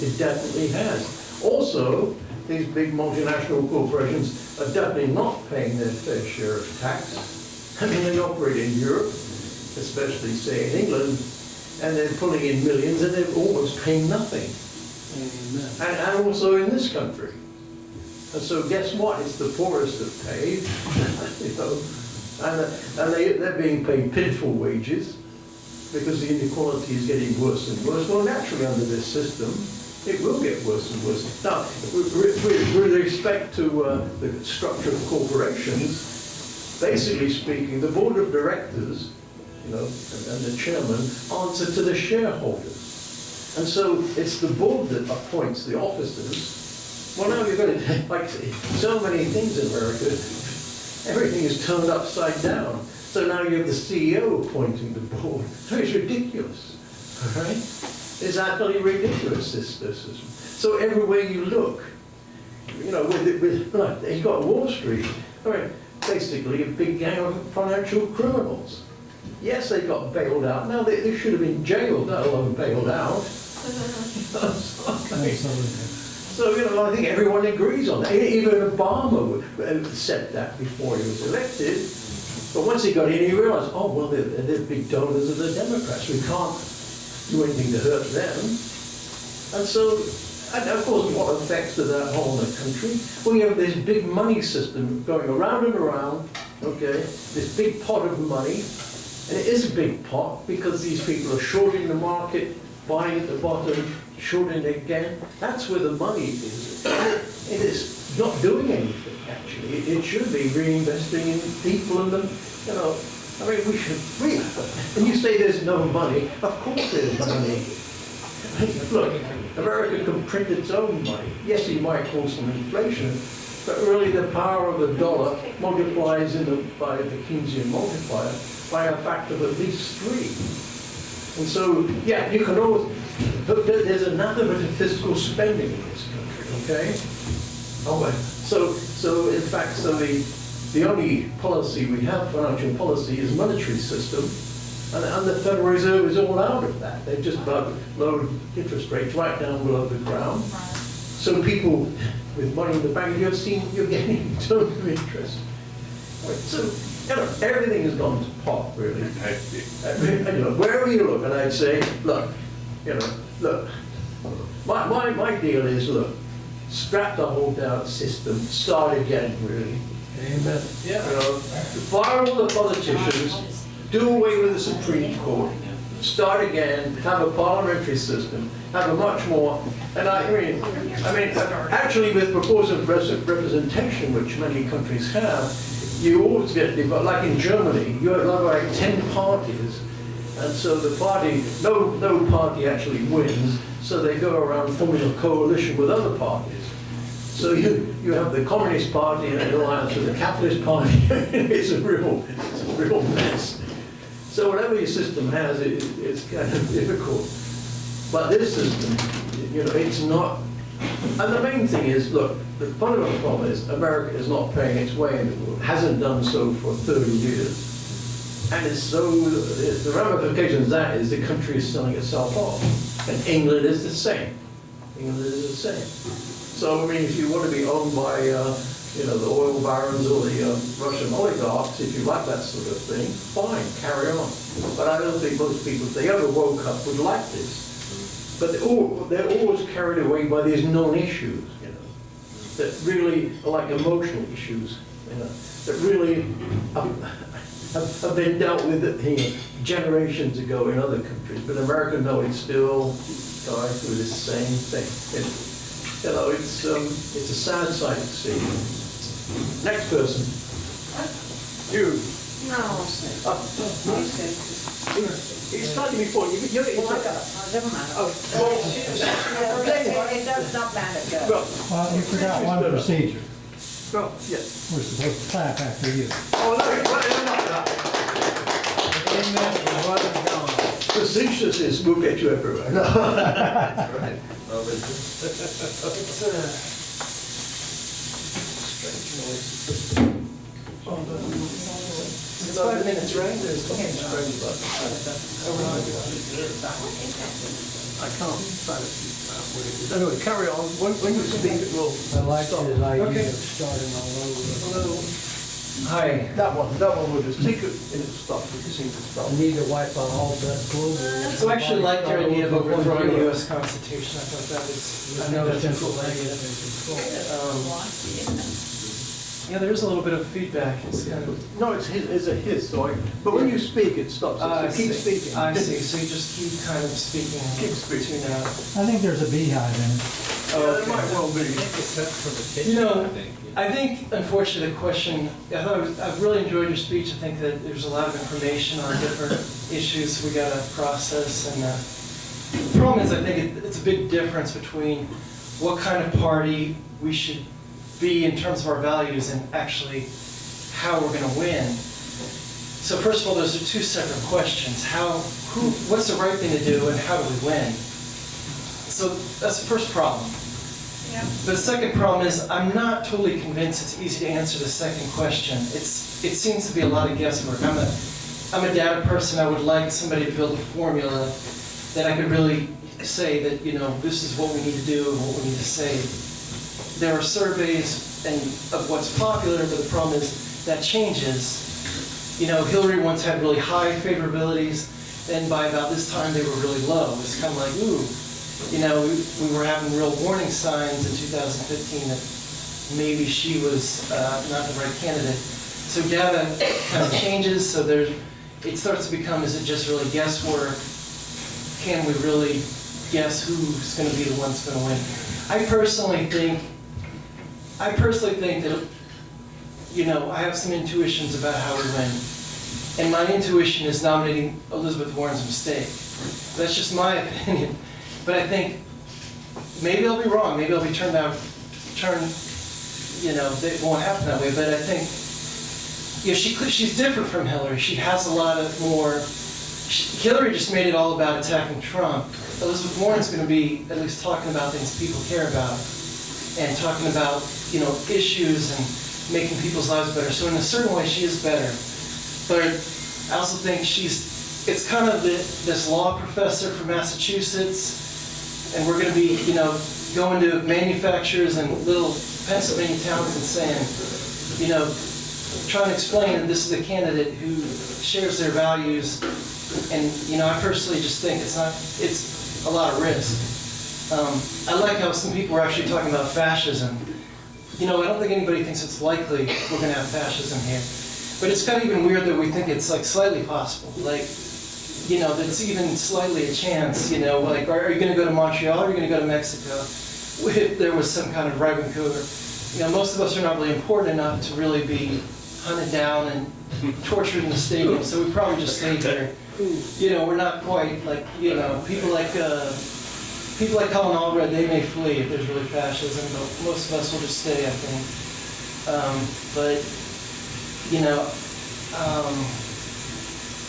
It definitely has. Also, these big multinational corporations are definitely not paying their fair share of tax. I mean, they operate in Europe, especially, say, in England, and they're pulling in millions, and they're almost paying nothing. And also in this country. And so guess what? It's the poorest that pay, and they're being paid pitiful wages because the inequality is getting worse and worse. Well, naturally, under this system, it will get worse and worse. Now, with respect to the structure of corporations, basically speaking, the board of directors, and the chairman answer to the shareholders. And so it's the board that appoints the officers. Well, now you're going to, like so many things in America, everything is turned upside down. So now you have the CEO appointing the board. So it's ridiculous, all right? It's utterly ridiculous, this system. So everywhere you look, you've got Wall Street. I mean, basically a big gang of financial criminals. Yes, they got bailed out. Now they should have been jailed, let alone bailed out. Absolutely. So, you know, I think everyone agrees on that. Even Obama said that before he was elected. But once he got in, he realized, oh, well, they're big donors of the Democrats. We can't do anything to hurt them. And so, and of course, what effects does that have on the country? Well, you have this big money system going around and around, okay, this big pot of money. And it is a big pot because these people are shorting the market, buying at the bottom, shorting again. That's where the money is. It is not doing anything, actually. It should be reinvesting in people and them, you know. I mean, when you say there's no money, of course there's money. Look, America can print its own money. Yes, you might cause some inflation, but really the power of the dollar multiplies by the Keynesian multiplier by a factor of at least 3. And so, yeah, you can always, but there's anathema to fiscal spending in this country, okay? Oh, well, so in fact, the only policy we have, financial policy, is monetary system, and the Federal Reserve is all out of that. They've just about lowered interest rates right down below the ground. So people with money in the bank, you're getting tons of interest. So, you know, everything has gone to pot, really. You know, wherever you look, and I'd say, look, you know, look, my deal is, look, scrap the whole down system, start again, really. Amen. Yeah. You know, fire all the politicians, do away with the Supreme Court, start again, have a parliamentary system, have a much more, and I mean, actually with proportional representation, which many countries have, you always get, like in Germany, you have like 10 parties, and so the party, no party actually wins, so they go around forming a coalition with other parties. So you have the Communist Party in alliance with the Capitalist Party. It's a real mess. So whatever your system has, it's kind of difficult. But this system, you know, it's not. And the main thing is, look, the fundamental problem is America is not paying its way in the world, hasn't done so for 30 years. And it's so, the ramifications of that is the country is selling itself off. And England is the same. England is the same. So, I mean, if you want to be owned by, you know, the oil barons or the Russian oligarchs, if you like that sort of thing, fine, carry on. But I don't think most people, if they ever woke up, would like this. But they're always carried away by these non-issues, you know, that really are like emotional issues, you know, that really have been dealt with, you know, generations ago in other countries. But America, no, it's still going through this same thing. You know, it's a sad sight to see. Next person. You. No. He's slightly before you. Well, I got it. Never mind. Oh, well, It does not matter. Well, you forgot one procedure. well, yes. We're supposed to clap after you. Oh, no, facetiousness will get you everywhere. No. That's right. It's 5 minutes, right? I can't silence you. Anyway, carry on. When you speak, it will. I like his idea Okay. of starting all over. Hello. Hi. That one will just take it and it'll stop. You can see the stop. I need to wipe out all that global. So I actually liked your idea of overthrowing the US Constitution. I thought that was, I know that's a cool idea. Yeah, there is a little bit of feedback. It's kind of. No, it's his. So but when you speak, it stops. I So keep see. speaking. I see. So you just keep kind of speaking. Keep speaking. Tune out. I think there's a beehive in it. Yeah, it might well be. You know, I think, unfortunately, the question, I've really enjoyed your speech. I think that there's a lot of information on different issues we got to process. And the problem is, I think it's a big difference between what kind of party we should be in terms of our values and actually how we're going to win. So first of all, those are two separate questions. What's the right thing to do and how do we win? So that's the first problem. But the second problem is, I'm not totally convinced it's easy to answer the second question. It seems to be a lot of guesswork. I'm a data person. I would like somebody to build a formula that I could really say that, this is what we need to do and what we need to say. There are surveys of what's popular, but the problem is that changes. Hillary once had really high favorabilities, then by about this time they were really low. It's kind of like, ooh, we were having real warning signs in 2015 that maybe she was not the right candidate. So data kind of changes, so it starts to become, is it just really guesswork? Can we really guess who's going to be the one that's going to win? I personally think that, I have some intuitions about how we win. And my intuition is nominating Elizabeth Warren's a mistake. That's just my opinion. But I think, maybe I'll be wrong, maybe I'll be it won't happen that way, but I think, she's different from Hillary. She has a lot of more, Hillary just made it all about attacking Trump. Elizabeth Warren's going to be at least talking about things people care about and talking about, issues and making people's lives better. So in a certain way, she is better. But I also think it's kind of this law professor from Massachusetts, and we're going to be, going to manufacturers and little Pennsylvania towns and saying, trying to explain that this is a candidate who shares their values. And, I personally just think it's a lot of risk. I like how some people are actually talking about fascism. I don't think anybody thinks it's likely we're going to have fascism here. But it's kind of even weird that we think it's like slightly possible. Like, that's even slightly a chance, like, are you going to go to Montreal or are you going to go to Mexico? If there was some kind of right wing coup. Most of us are not really important enough to really be hunted down and tortured in the stadium, so we probably just stay here. We're not quite like, people like Colin Allred, they may flee if there's really fascism, but most of us will just stay, I think.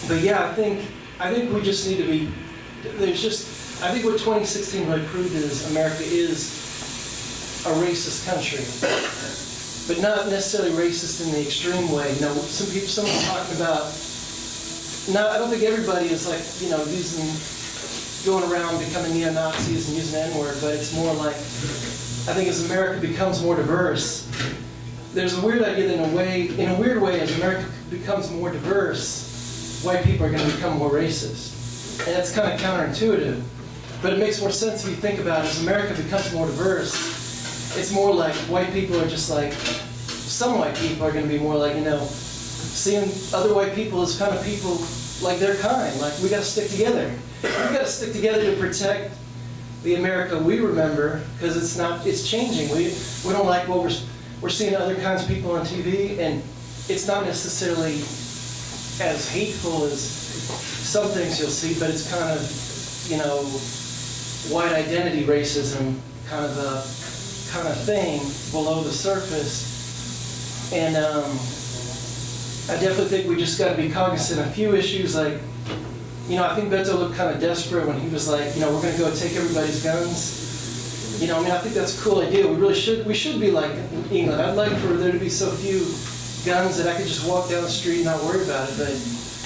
But yeah, I think we just need to be, I think what 2016 really proved is America is a racist country, but not necessarily racist in the extreme way. Someone talking about, I don't think everybody is like, going around becoming neo-Nazis and using the N-word, but it's more like, I think as America becomes more diverse, there's a weird idea that in a weird way, as America becomes more diverse, white people are going to become more racist. And that's kind of counterintuitive, but it makes more sense if you think about it. As America becomes more diverse, it's more like white people are just like, some white people are going to be more like, seeing other white people as kind of people like their kind. Like, we got to stick together. We got to stick together to protect the America we remember, because it's changing. We don't like what we're seeing other kinds of people on TV, and it's not necessarily as hateful as some things you'll see, but it's kind of, white identity racism kind of thing below the surface. And I definitely think we just got to be cognizant of a few issues, like, I think Beto looked kind of desperate when he was like, we're going to go take everybody's guns. I think that's a cool idea. We should be like England. I'd like for there to be so few guns that I could just walk down the street and not worry about it, but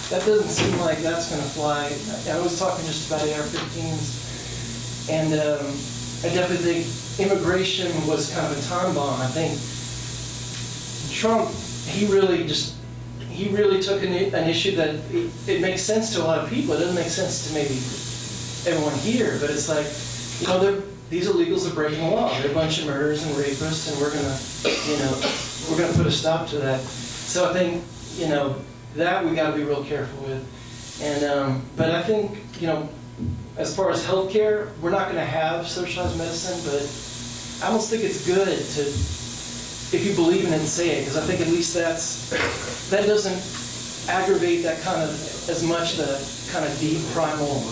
that doesn't seem like that's going to fly. I was talking just about AR-15s, and I definitely think immigration was kind of a time bomb. I think Trump, he really took an issue that it makes sense to a lot of people. It doesn't make sense to maybe everyone here, but it's like, these illegals are breaking the law. They're a bunch of murderers and rapists, and we're gonna put a stop to that. So I think, that we got to be real careful with. And but I think, as far as healthcare, we're not going to have socialized medicine, but I almost think it's good to, if you believe in it and say it, because I think at least that doesn't aggravate that kind of, as much the kind of deep primal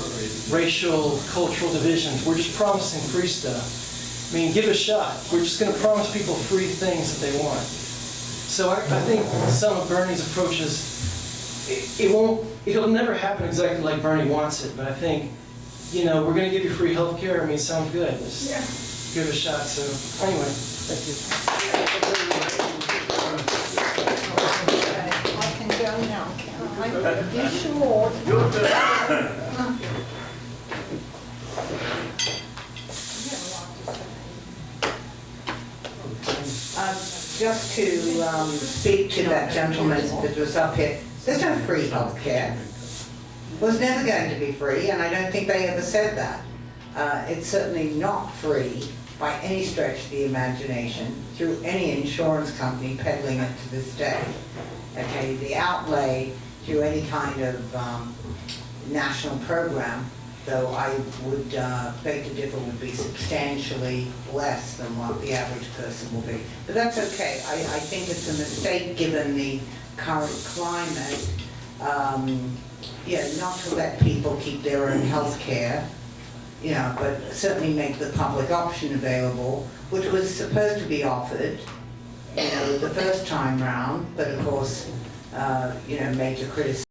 racial, cultural divisions. We're just promising free stuff. I mean, give it a shot. We're just going to promise people free things that they want. So I think some of Bernie's approaches, it'll never happen exactly like Bernie wants it, but I think, we're going to give you free health care. I mean, sounds good. give it a shot, so anyway, thank you. I can go now, can I? You sure? Just to speak to that gentleman that was up here, there's no free healthcare. Was never going to be free, and I don't think they ever said that. It's certainly not free by any stretch of the imagination through any insurance company peddling it to this day. Okay, the outlay through any kind of national program, though I would beg to differ, would be substantially less than what the average person will be. But that's okay. I think it's a mistake given the current climate, not to let people keep their own health care, but certainly make the public option available, which was supposed to be offered, the first time round, but of course, major criticism